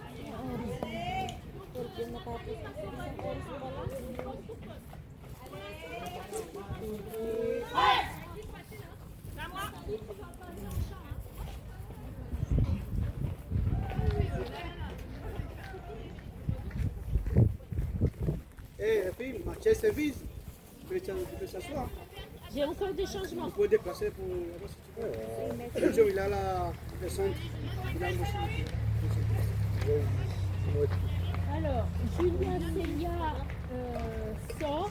Eh, la fille, ma chaise est vide. Tu peux s'asseoir. J'ai encore des changements. Vous pouvez déplacer pour là-bas si tu veux. Joe, il a le centre. Il a le machine. Alors, Julia Célia sort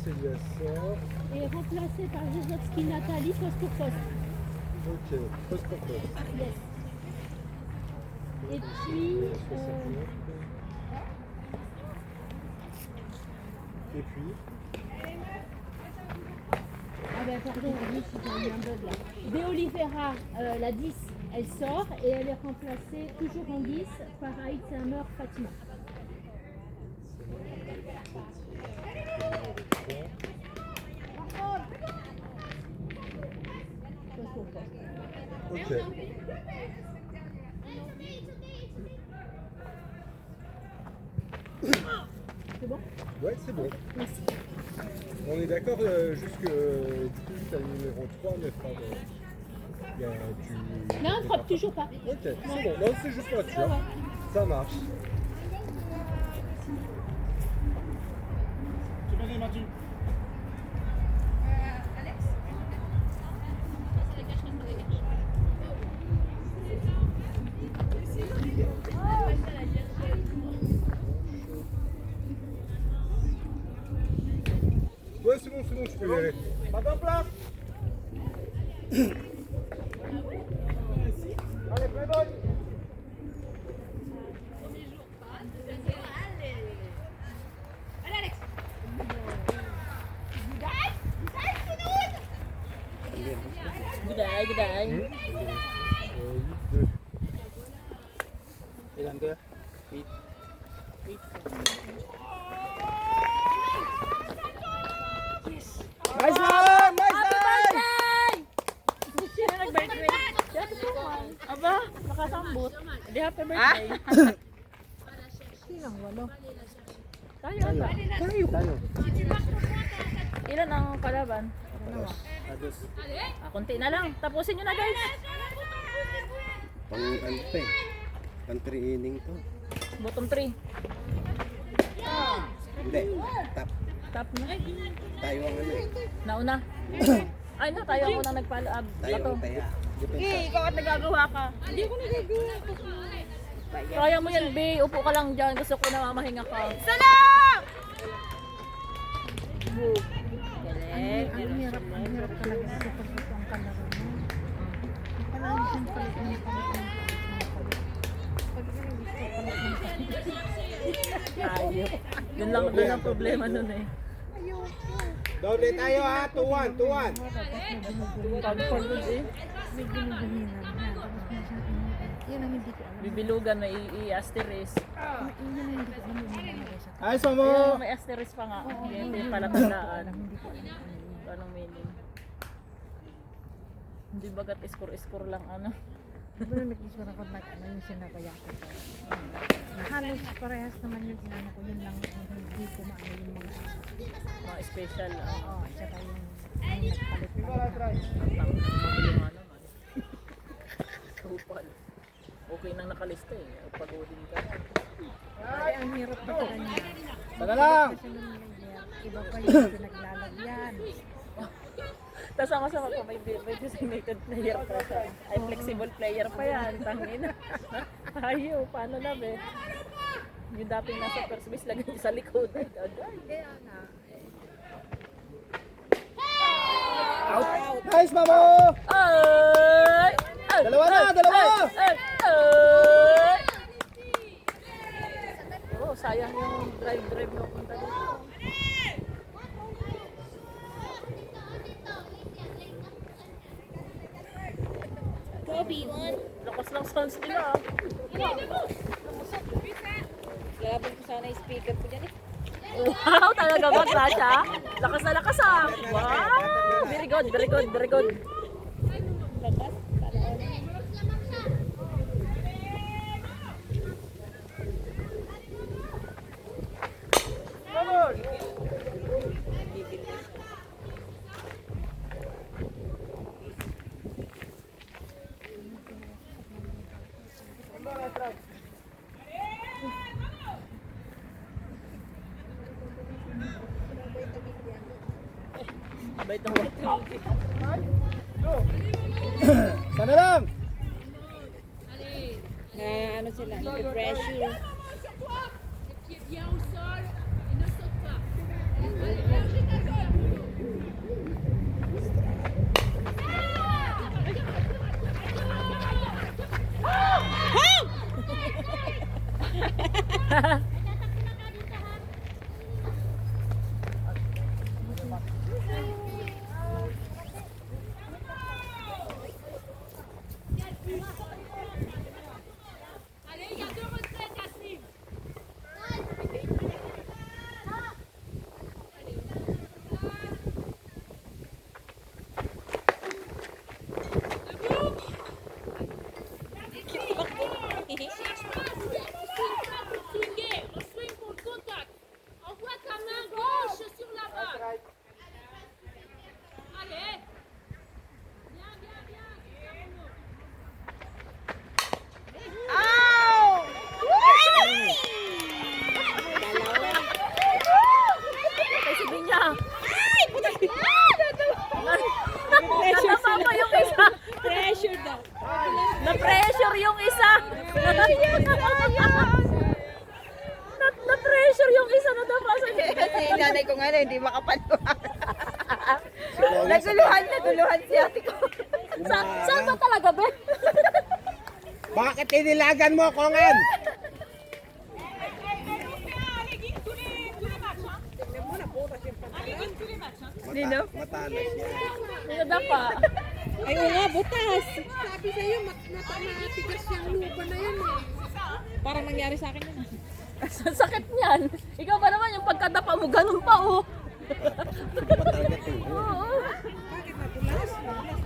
Célia sort. et est remplacée par Jezowski Nathalie poste pour poste. Ok, poste pour poste. Yes. Et puis, Et puis, ah ben pardon, oui, j'ai eu un bug là. De Oliveira, la 10. Elle sort et elle est remplacée toujours en 10 par Aïd Samer Fatima. Ok. C'est bon? Ouais, c'est bon. Merci. On est d'accord, juste que du coup, t'as le numéro 3, mais pas de... Il y a du... Non, frappe toujours pas. Ok, c'est bon. Non, c'est juste pour être sûr. Ça marche. Tu vas aller, Mathieu. Ouais, c'est bon, tu peux y aller. Pas en place. Allez, playboy. G'day, g'day. 8-2. Ilan ka? 8. Nice one! Nice one! Sino nag-birthday? Aba, nakasambot. Hindi happy birthday. Silang walo. Tayo ba? Tayo. Ilan ang kalaban? Ados. Konti na lang. Tapusin nyo na guys. Pang ano to eh. Pang 3 inning to. Bottom 3. Hindi. Top. Top na. Tayo ang ano eh. Nauna. Ay na, tayo ang unang nagpalo. Tayo Bato. ang taya. Ikaw at nagagawa ka. Hindi ko nagagawa. Kaya mo yan, B. Upo ka lang dyan. Gusto ko na mamahinga ka. Salam! Ang hirap talaga sa pagbuto ang kalaro mo. Palagi siyang palit ng palit. Pag gusto palit ng palit. Ayop. Yun lang din ang problema nun eh. Doble tayo ha. 2-1. 2-1. Pagpagod eh. May ginuguhinan niya. Tapos may siyang yan ang hindi ko alam. Bibilugan, may i-asterisk. Yan ang hindi ko alam yung mga sa Ayos mo. Ayun, may asterisk pa nga. Hindi pala tandaan. hindi ko alam. Anong meaning? Hindi bagat score lang ano. Di ba nung nag-isura ko na ano yung sinabaya ko? Halos parehas naman yung inano ko. Yun lang ang hindi ko maano yung mga Mga special. oo, tsaka yung nagpalit-palit. Ang mabili nga naman. Kupal. Okay nang nakalista eh. Pagodin ka. Ay, ang hirap pa talaga niya. Sana lang. Kasi nung layer, iba pa yung pinaglalagyan. Tapos ang masama ko, may designated player pa siya. Ay, flexible player pa yan. Tangin na. Ayaw, paano na be? Yung dating nasa first base, lagay niya sa likod. Ay, agay. Kaya nga, Nice, Mamo. Ay! Ay! Dalawa na, dalawa! Ay! Ay! Oh, sayang yung drive na punta dito. Kobe, one. Lakas ng sounds nila. Laban ko sana yung speaker ko dyan eh. Wow, talaga ba, Sasha? Lakas na lakas ah. Wow! Very good, very good, very good. Lakas. Bait ng white Sana lang. Na ano sila, pressure. Pied bien au sol et ne saute pas. Naguluhan si ate ko. Saan ba talaga, be? Bakit inilagan mo, Kongan? Matalas yan. Hindi pa. Ay, oo nga, butas. Sabi sa'yo, matigas yung lupa na yan eh. Parang nangyari sa akin yun. Sakit niyan. Ikaw ba naman yung pagkadapa mo, ganun pa, oh. Oo.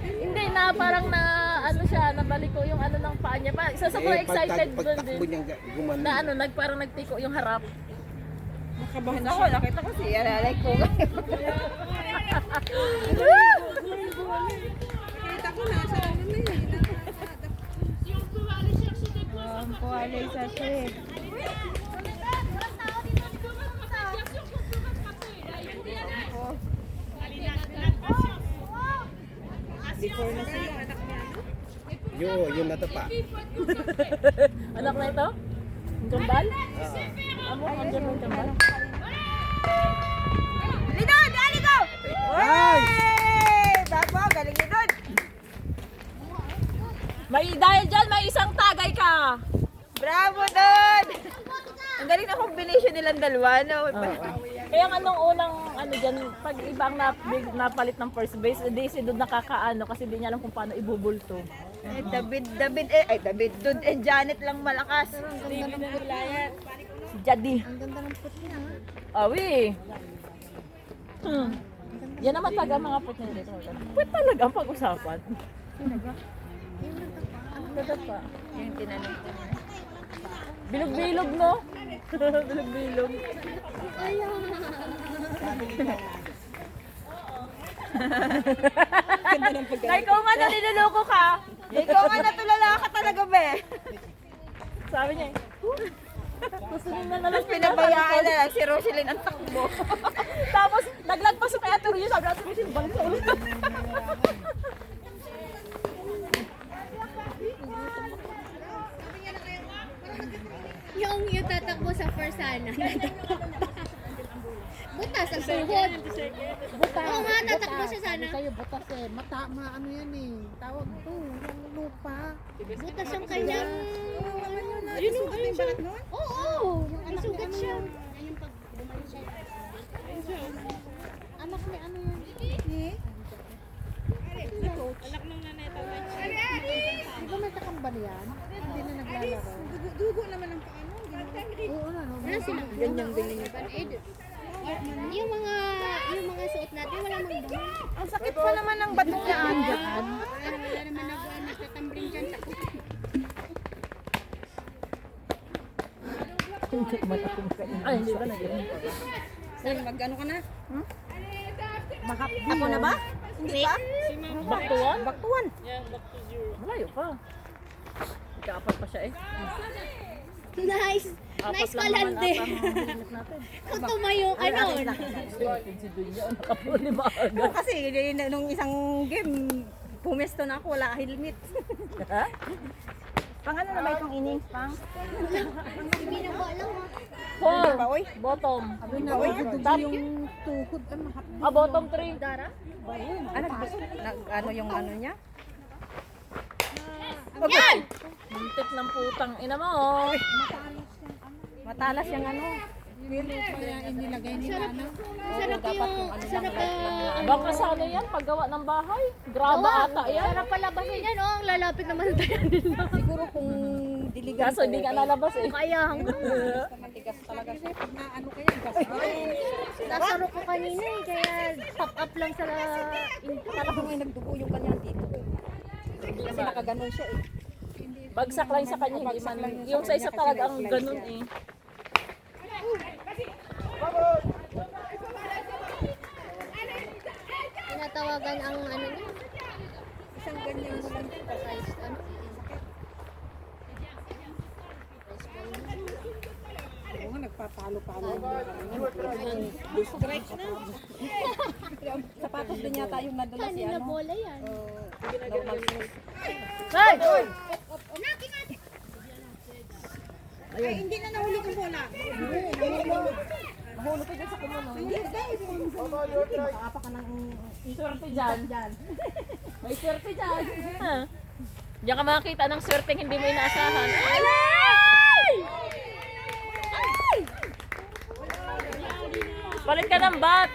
Hindi na, parang na, ano siya, nabalik ko yung ano ng paa niya. Isa sa mga excited doon Pagtakbo din. niyang gumano. Na ano, parang nagtiko yung harap. Makabahan Ako, nakita ko si Alalay ko. Kita ko nasa ano na yun. Si on peut aller chercher des points, Ang kuwalay sa siya. bien sûr qu'on peut rattraper. Là, il faut y aller. Before na sa'yo, anak niya. Yun na to pa. Anak na ito? Yung kambal? Amo, andyan yung kambal? Lidon! Dali ko! Hey! Bago, galing Lidon! Dahil dyan, may isang tagay ka! Bravo, Don! Ang galing na combination nilang dalawa, no? Kaya nga nung unang ano dyan, pag ibang napalit ng first base, hindi si Dud nakakaano kasi di niya alam kung paano ibubulto. David, Dud, and Janet lang malakas. Si Jadi. Ang ganda ng put niya. Awi. Yan naman taga mga put niya dito. Pwede talaga ang pag-usapan. Ang ganda pa. Yung tinanong ko. Bilog-bilog, no? Bilog-bilog. Ay, ikaw nga na niloloko ka. Ikaw nga natulala ka talaga, be. Sabi niya eh. Gusto niya na lang Tapos pinabayaan na lang si Roselyn ang takbo. Tapos, naglagpas sa kay Ate Rudy, sabi Ate Rudy, balik sa ulit. Yung tatakbo sa first sana. Butas ang tuhod. Butas. Oo nga, tatakbo siya sana. Sabi sa'yo, butas eh. Ano yan eh. Tawag to. Yung lupa. Butas ang kanyang... Ayun yung ano yung balat nun? Oo, may sugat siya. Anak ni ano yan? Eh? Di ba may kakambal yan? Hindi na naglalaro. Dugo naman ang paano. Oo, ano. Wala sila. Ganyang din yung panid. Yung mga suot natin, wala mang dumi. Ang sakit pa naman ng batong daan dyan. Wala naman nagtatambling dyan. Ay, hindi ba nag-inom? Mag-ano ka na? Ako na ba? Hindi pa? Back to one? Back to one. Malayo pa. Ika-apat pa siya eh. Nice. Nice Apat lang naman palante. ata ang hilinit natin. Kung tumayo ka nun. Si Dunya, nakapuli ba agad? Kasi nung isang game, pumesto na ako, wala helmet. Ha? Pang ano na ba itong innings, pang? Binaba lang ha. Four. Bottom. Top. Yung tuhod ka mahapdi. Bottom three. Ano yung ano niya? Yan! Muntik ng putang ina mo. Oh. Matalas yung ano. Kaya inilagay nila ano. Sarap Baka sa ano yan, paggawa ng bahay. Graba ata yan. Sarap palabasin yan, oh. Ang lalapit naman tayo nila. Siguro kung diligan Kaso hindi ka nalabas eh. Kaya hanggang matigas talaga siya. Pag na ano kaya, gas. nasaro ko kanina eh. Kaya top up lang sa... Akala ko ngayon nagdugo yung kanya dito. Kasi nakaganon siya eh. Bagsak lang sa kanya, hindi man. Yung sa isa talaga ang ganun eh. Tinatawagan ang ano niya. Isang ganyan mo lang. Price, ano? Oo nga, nagpapalo-palo. Sapatos din yata yung nadala si Kanina ano. bola yan. Hey! Ay, hindi na nahuli ko bola. Hulog ka dyan sa kumuno. Hindi, apa ka ng Swerte dyan. May swerte dyan. Ha? Diyan ka makakita ng swerteng hindi mo inaasahan. Ay! Palit ka ng bat.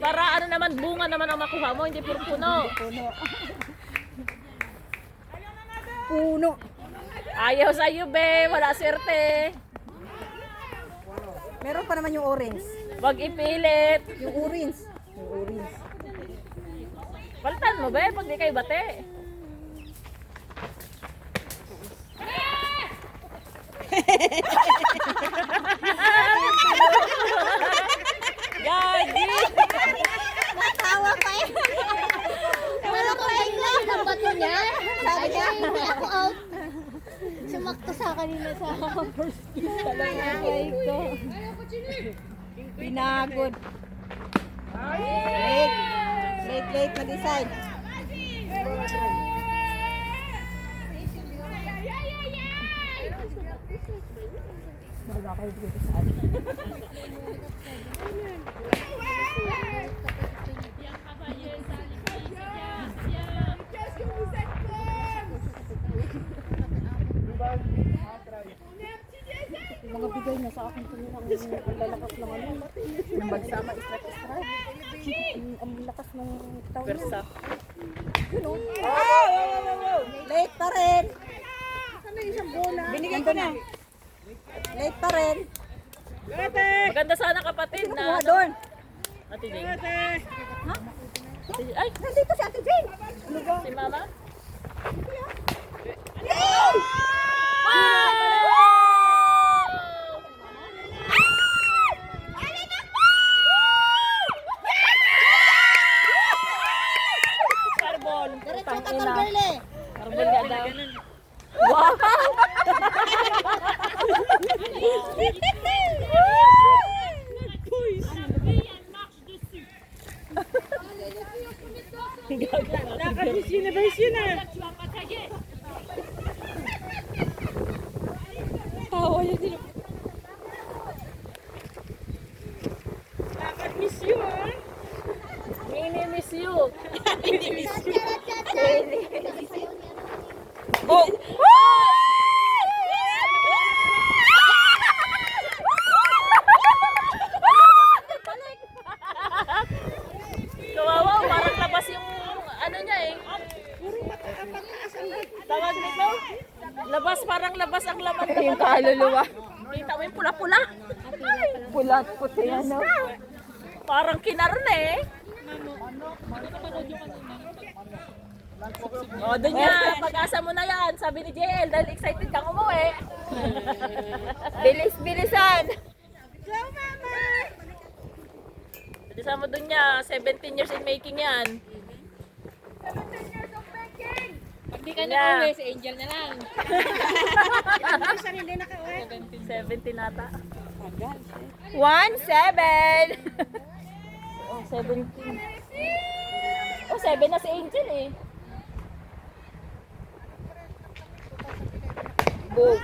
Para ano naman, bunga naman ang makuha mo, hindi puro puno. puno. Ayaw sa'yo, be. Wala swerte. Meron pa naman yung orange. Wag ipilit. Yung orange. Yung orange. Palitan mo, be, pag di kayo bate. Gagi! Natawa pa eh. Wala ko bigla ng bato niya. Sabi niya, hindi ako out. Sumakto sa kanina sa first kiss talaga. Ko. Pinagod. Late mag-decide. Mga bigay niya sa akin kanina ang lalakas ng ano. Yung bagsama istra. Ang lakas ng tao niya. Persa. Late pa rin. Ano yung isang bola? Binigay ko na. Late pa rin. Maganda sana kapatid na. Kuha doon. Ate Jane. Ha? Ate Jane. Ay, Nandito si Ate Jane. si Mama. Carbon. Diretso ka Kimberly. Carbon nga daw. Wow! Tawa yun sila. Mini miss you. Mini miss you. Oh! Kawawa, parang labas yung ano niya eh. Tawag nito? Labas, parang labas ang laman. Yung kaluluwa. Kita mo yung pula-pula. Pula at puti ano. Parang kinarne eh. O, doon yan. Pag-asa mo na yan. Sabi ni JL, dahil excited kang umuwi. Bilis-bilisan. Bilisan mo doon niya. 17 years in making yan. Pag di ka na uwi, si Angel na lang. 17 nata. 1-7. Oh, 17. Oh, 7 na si Angel eh. Boom.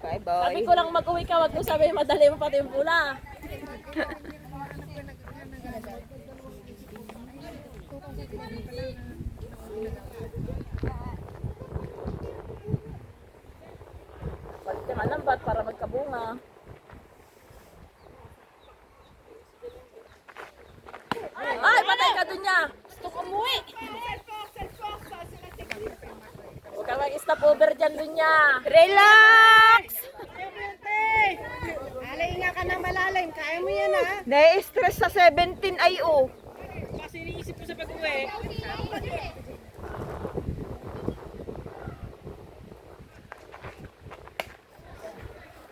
Bye Sabi bye. ko lang mag-uwi ka, wag mo sabihin madali mo pati yung pula. Balik ka ng bat para magkabunga. Ay, patay ka dun niya. Gusto ko umuwi. Huwag ka mag-stop over dyan dun niya. Relax! Alayin ka na malalim. Kaya mo yan ha. Nai-stress sa 17 ay oh. Kasi iniisip ko sa pag-uwi.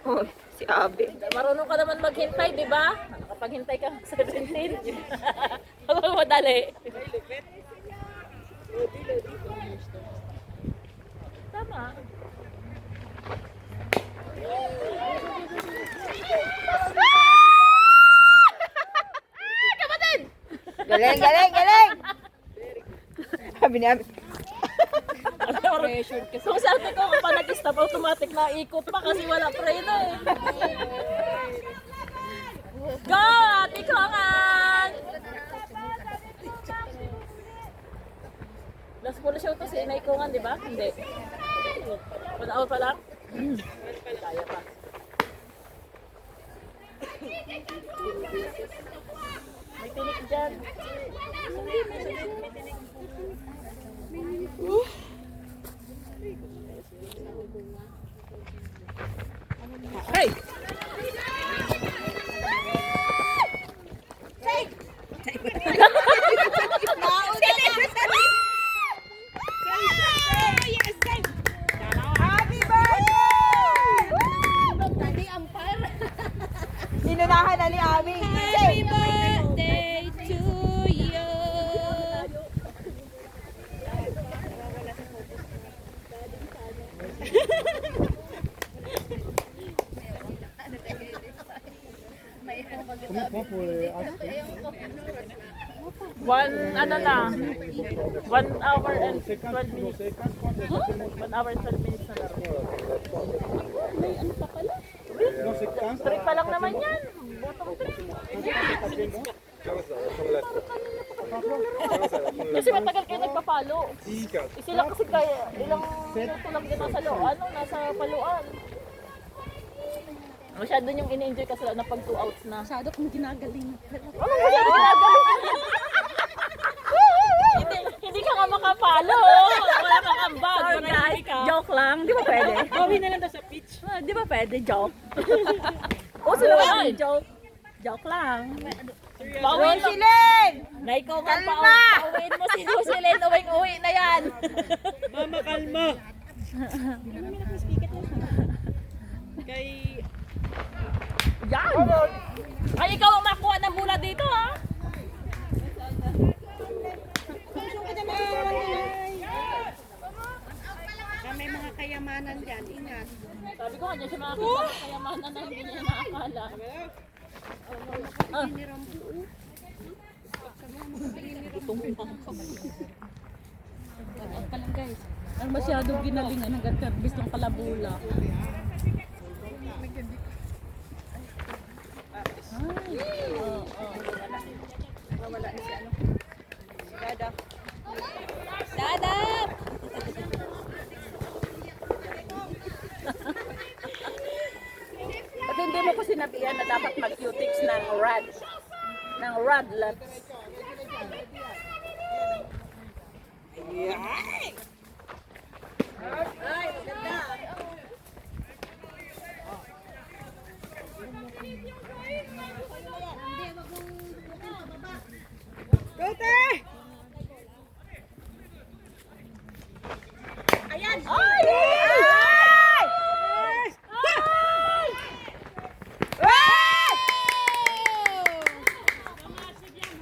Oh, si Abi. Marunong ka naman maghintay, di ba? Nakapaghintay ka sa 17. Huwag madali. Tama. Kapatid! Galing, galing, galing! Sabi ni Abi. Kung sabi ko, kapag nag-stop, automatic na ikot pa kasi wala preno eh. Go, Ate Kongan! Last polo show to si Inay Kongan, di ba? Hindi. Pag-out pa lang? Kaya pa. May tinik dyan. Hey! Happy birthday! Daddy Ampar. Inunahan na ni Ami. Happy birthday to you! Comment on prend pour les aspects? One, ano na? 1 hour and 12 C'est 15 minutes. c'est 15 points de supplément. 1 hour and 12 minutes na lang. May ano pa pala? Non, c'est 15. 3 pa lang naman yan. Bottom 3. Kasi matagal kayo nagpapalo. Sila kasi kaya ilang minuto lang din nasa nasa paluan. Masyado yung ini-enjoy kasi na pag 2 outs na. Masyado kong ginagaling. Ano masyado ginagaling? Hindi ka nga makapalo. Wala kang ambag. Sorry guys, joke lang. Di ba pwede? Gawin na lang sa pitch. Di ba pwede? Joke. Uso naman. Joke. Joke lang. Pauwiin mo. Rosilin! Naikongan pa. Kalma! Pauwiin mo si Rosilin. Uwing-uwi na yan. Mama, kalma. Yan. Ay, ikaw ang makuha ng mula dito, ha? May mga kayamanan dyan, ingat. Sabi ko, kanya siya makakita ng kayamanan na hindi niya nakakala. Pa lang guys. Ang masyado ginalingan hanggang karbis ng kalabula. Dadap! Ba't hindi mo ko sinabihan na dapat mag-cutics ng rad? Ng radlets.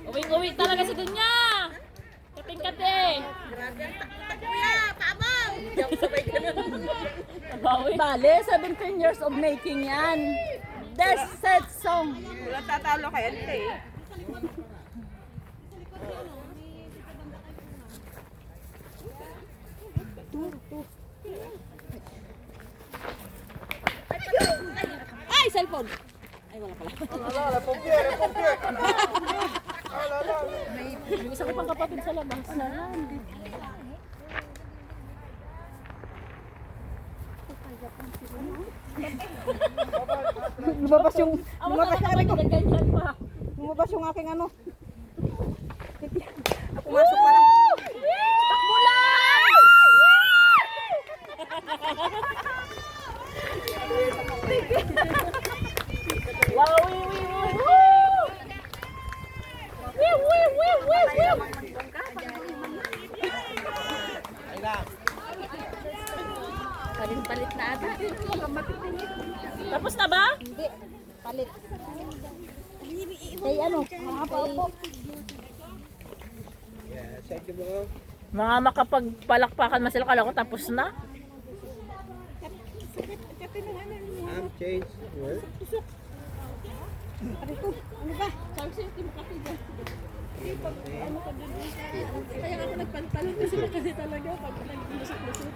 Uwing-uwi talaga si Dunya. Kating-kate. Nabawi. Bale, 17 years of making yan. There's set song. Wala tatalo kayo eh. Ay, cellphone. Ay, wala pala. La pompier, la pompier. May isa ko pang kapatid sa labas. Lumabas yung Ganyan pa. lumabas yung aking ano. Pumasok pa lang. Takbo lang! Wow, wee, wee, wee, woo! Wee, wee, wee, wee, wee! Palit na ata. Tapos na ba? Hindi. Palit. Kay ano? Mga paupo. Mga makapagpalakpakan man sila, kala ko tapos na. Change. Ouais. Kaya ako nagpantalon kasi talaga pag nag-lusok-lusok.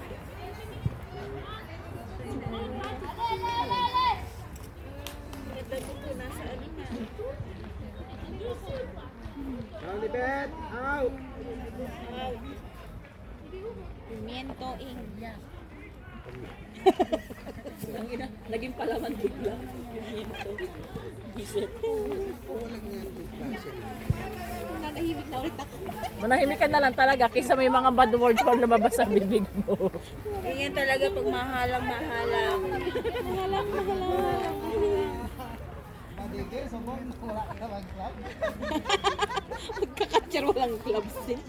Get out! Pimiento India. Ang ina, naging palaman bigla. Ito. Gisip. Nanahimik na ulit ako. Manahimik ka na lang talaga kaysa may mga bad words pa lumabas sa bibig mo. Ganyan talaga pag mahalang. Magkakatsar walang gloves din.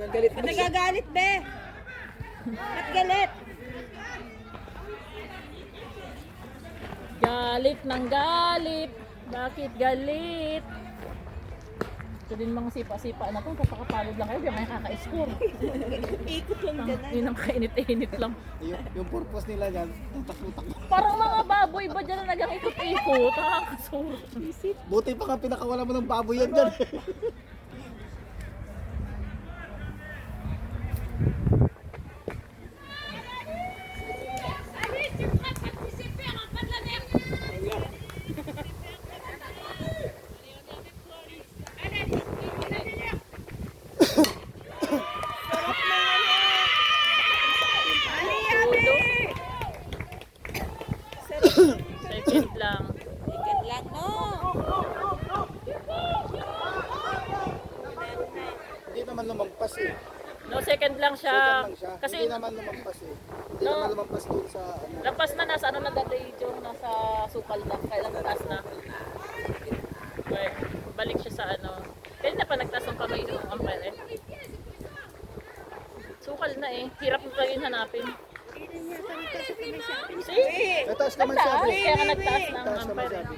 Galit Ba't nagagalit, be? Ba't galit? Galit ng galit. Bakit galit? Ito din mga sipa-sipa na to. Kapakapagod lang kayo. Di may kaka-score. Ikot lang dyan. Yun ang kainit-init lang. Yung purpose nila dyan, tutak-tutak. Parang mga baboy ba dyan na nagang ikot-ikot? Nakakasuro. Buti pa nga pinakawala mo ng baboy yan dyan. Allez, tu feras participer un pas de la merde. Second lang. Ikan lang, no? Hindi naman lumagpas eh. No, second lang siya. Second lang siya. Kasi Hindi naman lumagpas eh. Hindi No. naman lumagpas doon sa ano. lampas na nasa ano na dati yung nasa sukal na. Kailang taas na. Okay. Balik siya sa ano. Kaya na pa nagtaas ng kamay ng umpire eh. Sukal na eh. Hirap mo pa yun hanapin. See? Nataas naman siya. Nagtaas. eh. Kaya nga nagtaas ng Nataas naman umpire siya. eh.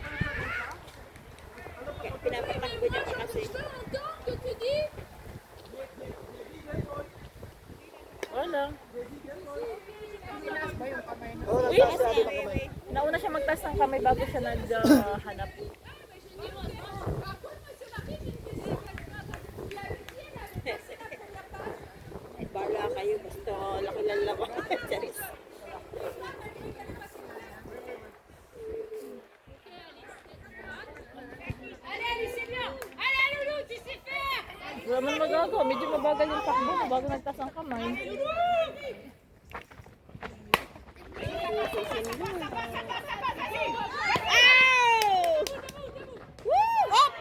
Pinapatakbo niya pa kasi. Que tu dis Wala. Oo, nataas siya. Di ba kamay? Nauna siya magtaas ng kamay bago siya naghanap. Ay, bala kayo. Basta laki lang lang. Charis. Allez, allez, c'est bien. Allez, Loulou, tu sais faire. Wala man magagawa. Medyo mabagal yung takbo mo bago nagtaas ng kamay. Ow! Woo! Up!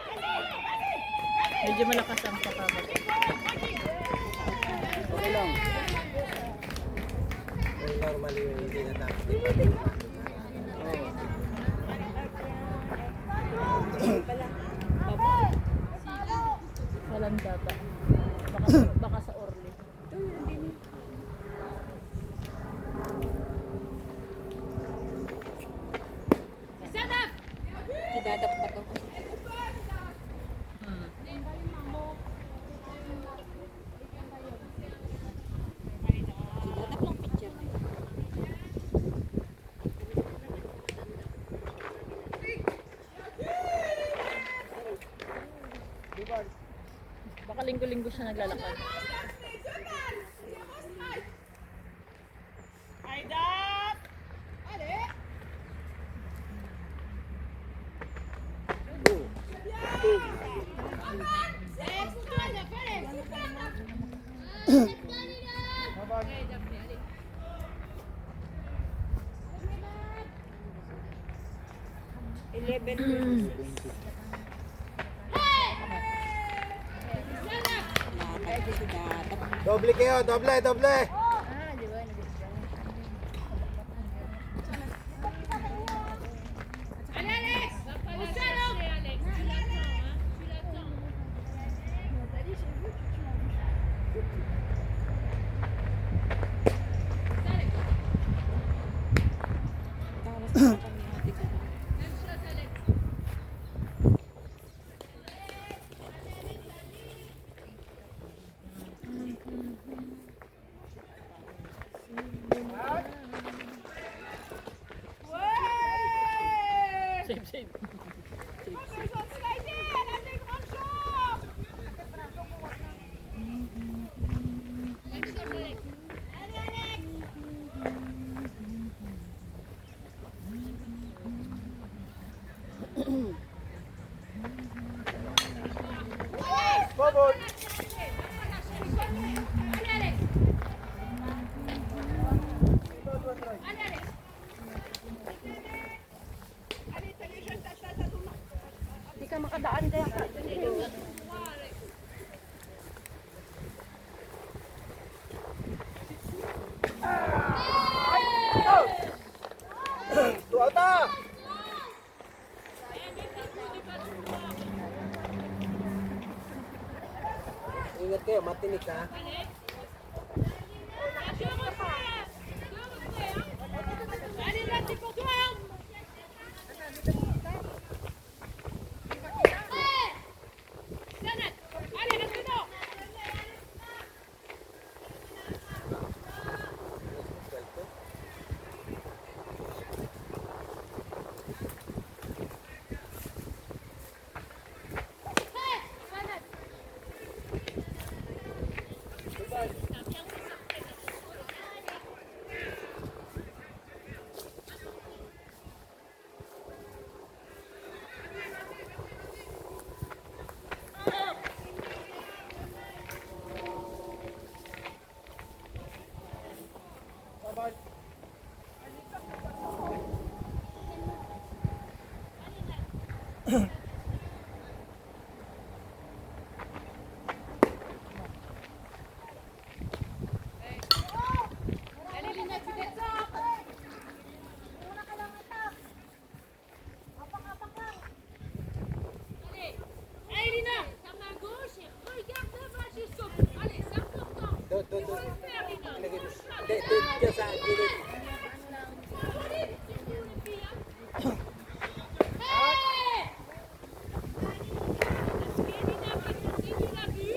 Medyo malakas ang pagkabat. Okay lang. Normally, hindi na dapat. Walang data. Baka sa Orly. Idadap pa to. Idadap lang picture. Baka linggo-linggo siya naglalakad. Doble kayo, doble, doble. Allez, Alex. Au salon. Alex, tu l'attends, hein. Tu l'attends. Même chose, Alex. Save, save. Forward. Hindi ka makadaan kaya ka. Tuata. Ingat kayo, matinik ha. Allez là, c'est pour toi. Zanat, allez, reste dedans. Allez, Lina, tu descends. Allez, allez, Lina, ta main gauche et regarde devant jusqu'au bout. Allez, c'est important. Doon, doon, Il faut doon. le faire, Lina. Ilagay mo. Hindi, doon dyan sa gilid. Hey! Lina, si tu l'as vu.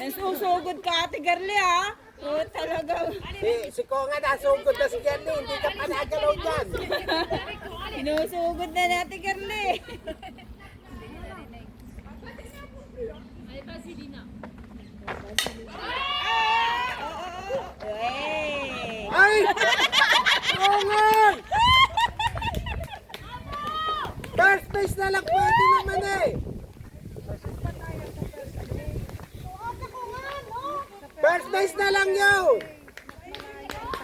Nasusugod ka, Ate Garly, ha? Oo, talaga. Si Konga nasugod na si Jenny, hindi ka pa nagalaw dyan. Sinusugod na ni Ate Garly. Allez, vas-y, Lina. Hey! Ay! Konga! First base na lang pwede naman eh. First base na lang yun.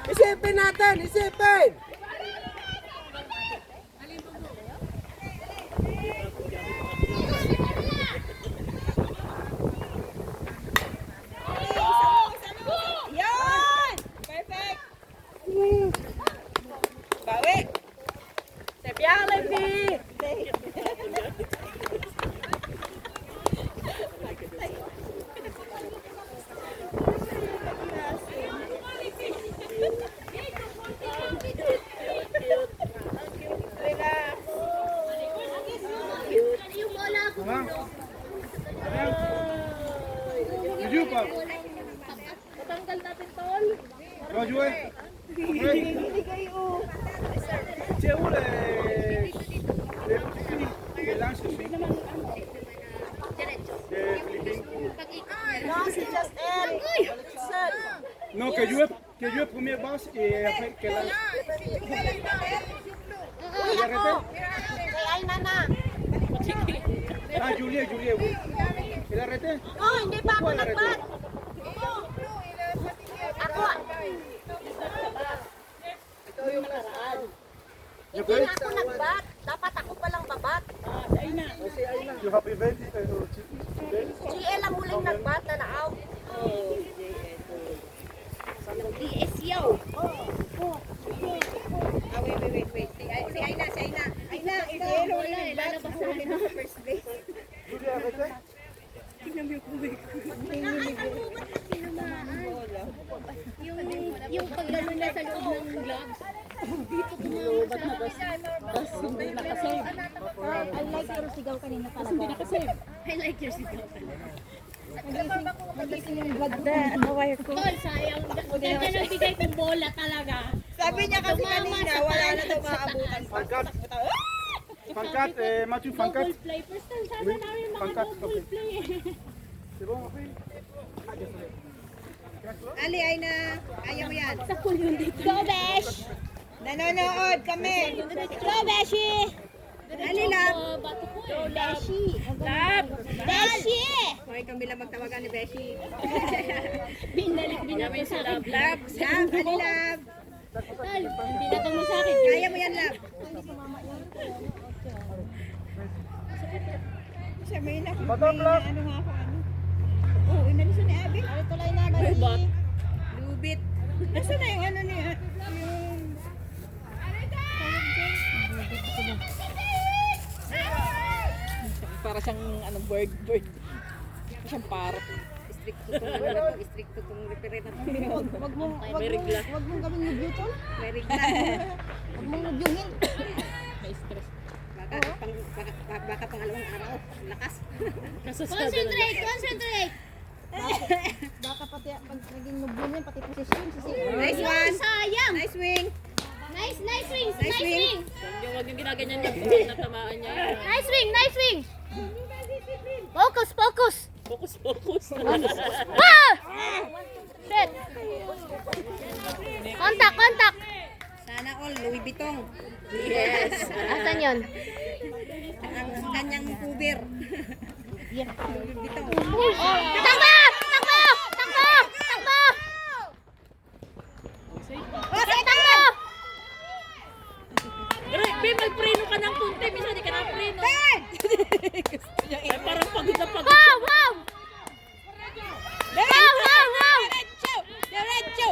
Isipin natin, isipin. Yan! Perfect! Bawi! C'est bien, les filles! Tu joues ou pas? Tu vas jouer? Oui. C'est où les petits filles qui lancent ici? Des Philippines. Non, c'est just elle. Non, que joue première base et après qu'elle lance. Il a arrêté? Ay, nana. Ah, Julie, oui. Il a arrêté? Oh, hindi pa ako Pourquoi il a arrêté? nagbat. Ako. Hindi na ako nagbat. Dapat ako palang babat. You have event? GL ang huling nagbat na naaw. DSO. Ah, wait. Si Aina. Aina, ikaw wala. Lalabas sa akin sa first base. Julie a arrêté? yung paglalo niya sa loob ng gloves. Dito Lubat na tas hindi nakasave. I like your sigaw kanina talaga. Hindi nakasave. I like your sigaw talaga. Magising yung vlog ko. Tol, sayang. Ganda ng bigay kong bola talaga. Sabi niya kasi kanina, wala na daw maabutan pa. Fancat. Fancat, Mathieu, Fancat. Double play. First time sana Oui, namin mga Fancat, double okay. play. C'est bon, après? Ali, ay na. Kaya mo yan. Sa pool yun dito. Go, Besh! Nanonood kami. Go, Beshi! Ali lang. Go, Beshi! Beshi! Hoy, kami lang magtawagan ni Beshi. Binalik ko sa akin. Lab, Ali lab. Tol, hindi na to mo sa akin. Kaya mo yan, lab. Siya may nakikita. Madam Lab. Ano nga ako, ano? Oo, inalis ni Abby. Ano tuloy na, Beshi? Lubat. Lubit. Nasaan na yung ano niya? Yung... Para siyang ano, bird. Siyang parrot. Stricto tong referee na to. May regla. Huwag mong gawin review, Tol. May regla. Huwag mong reviewin. May stress. Baka pangalawang araw. Lakas. Kasasada lang. Concentrate! Baka pati pag naging nublo niyan, pati posisyon. Nice one. Sayang! Nice wing. Nice swing! Nice Nice swing. swing! Huwag yung ginaganyan niya. Natamaan niya. Nice swing! Nice swing! Focus! Focus! Focus. Ah! Shit! Contact! Sana all Louis Vuitton. Yes. Asan yun? Ang kanyang cover. Louis Vuitton. Takbo! Takbo! Be, magpreno ka ng kunti. Minsan di ka na preno. Ay, parang pagod na pagod. Wow! Diretso.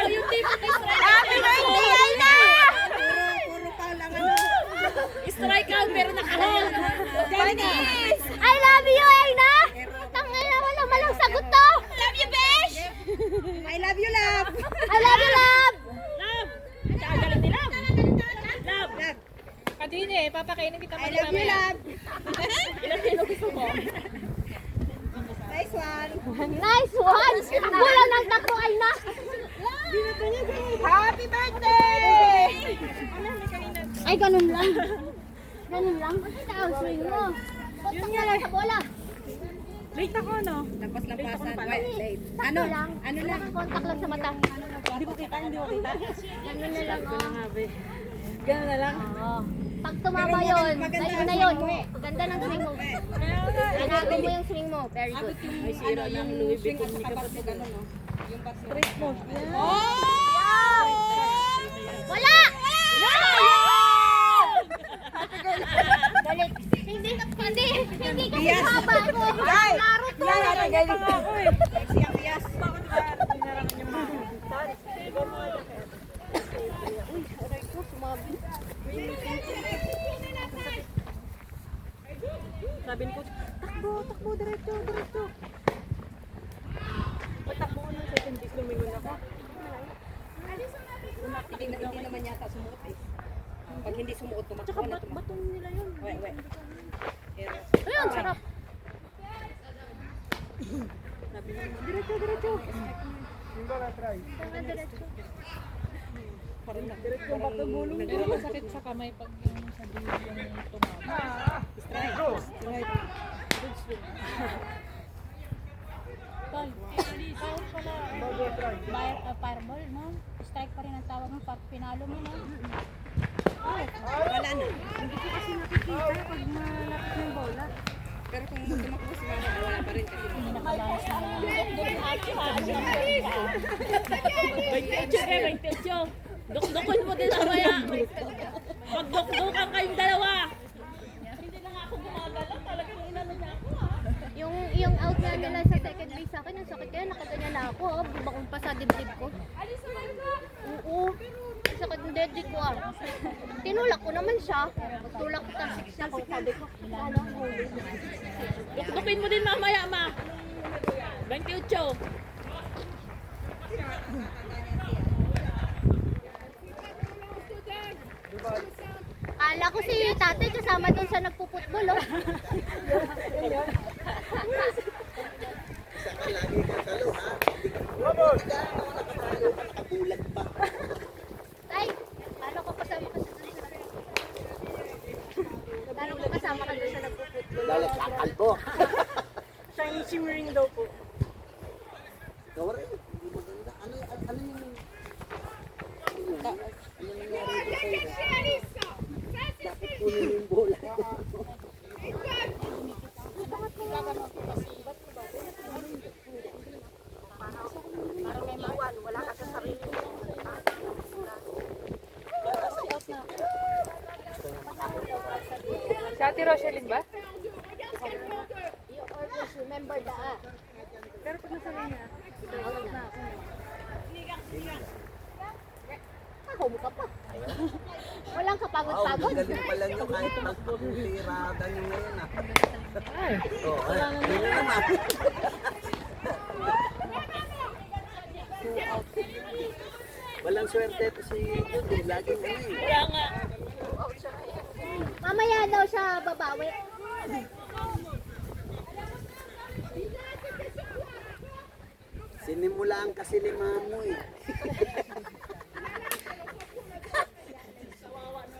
Yung tipo na Puro pa lang ano. strike out pero nakahold. I love you, Aina! Tangina, wala malang sagot to! Love you, Besh! I love you, love. I love you, love! Love. Galing ni Love. Love. Love. Kadine, papakainin kita I love you, love. Ilan kilo gusto mo? Nice one. Nice one! Wala nang takbo, Aina! Happy birthday! Ay, ganun lang. Ganun lang. Ang swing mo. Kontak na lang sa bola. Late ako, no? Lampas-lampasan. Wait. Ano? Ano lang? Kontak lang sa mata. Hindi ko kita. Ganun na lang, oh. Gano'n na lang. Oo. Pag tumama yun, sa'yo na yun. Ganda ng swing mo. Hanapin mo yung swing mo. Very good. May sira ng Louis Vuitton ni kapatid. Wala! Balik. Hindi kasi haba ko. Laro to. Siyang bias. Sabi ko, takbo, diretso. Patakbo ko ng second base, lumingon ako. Hindi naman yata sumuot eh. Pag hindi sumuot, Tsaka tumakbo na tumakbo. batong nila yun. Wait. Ayun, sarap. Sabi ko, diretso. Diretso ba ito gulong? Pero masakit sa kamay pag yung sa dulo yung tumama. Tol, tawag pala. Fireball, no? Strike pa rin ang tawag mo pag pinalo mo, no? Wala na. Hindi ko kasi nakikita pag malapit ng bola. Pero kung tumakbo si Mama, wala pa rin kasi. Hindi nakabalas na lang. 28. Dukdukon mo din mamaya. Pagdukdukan kayong dalawa. Hindi na nga ako gumagala. Talagang inano niya ako, Yung out na nila sa second base sa akin, ang sakit kaya nakaganyan na ako, oh. Di ba kung pa sa dibdib ko? Oo. Sakit ng dibdib ko, ah. Tinulak ko naman siya. Tulak ko ng 6 ako. Sabi ko, ano, huli. Dukdukin mo din mamaya, ma. 28. Kala ko si tatay kasama doon sa nagpuputbol, oh. Saka lagi ka sa loob, ha? Nakabulag pa. Ay, kala ko kasama ka sa doon sa kala ko kasama ka doon sa nagpuputbol. Lalat sa kalbo. Shiny shimmering daw po. Ikaw rin. Hindi maganda. Ano yung... Ano nangyari dito sa'yo? Dapat kunin mo yung bola. Parang may mawan, wala ka sa sarili. Si Ate Roselyn ba? You always remember the Pero pag nasa niya, tawag na ako. home ka pa. Walang Wow, kapagod-pagod. galing pala nyo kahit magpapuliradan nyo ngayon, ha? Oo, yun naman. Walang swerte ito si Judy. Laging ano eh. Kaya nga. Mamaya daw siya babawi. Sinimulaan kasi ni Mamo eh.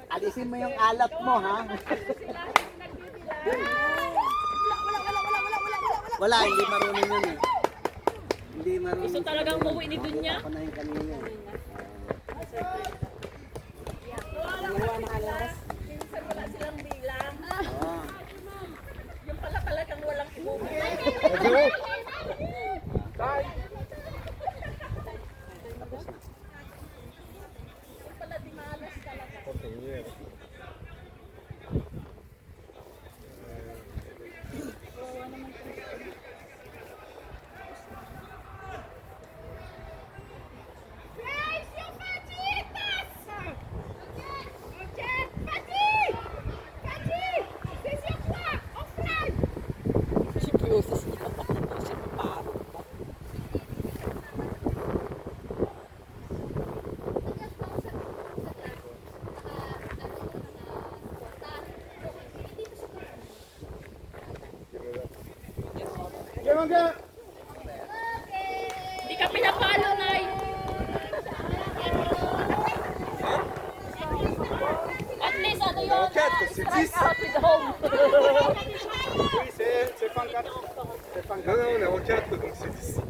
Alisin mo yung alat mo, ha? Wala, hindi marunong yun eh. Hindi marunong. Gusto talagang umuwi ni Dunya. Ako na yung kanina eh. Minsan wala silang bilang. Oo. Yung pala talagang walang ibubuhay. Hindi ka pinapalo, Nay. At least ano yun? Strike out with home. Oui, c'est fan 4. C'est fan 4. Non, non, on est en 4, donc c'est 10.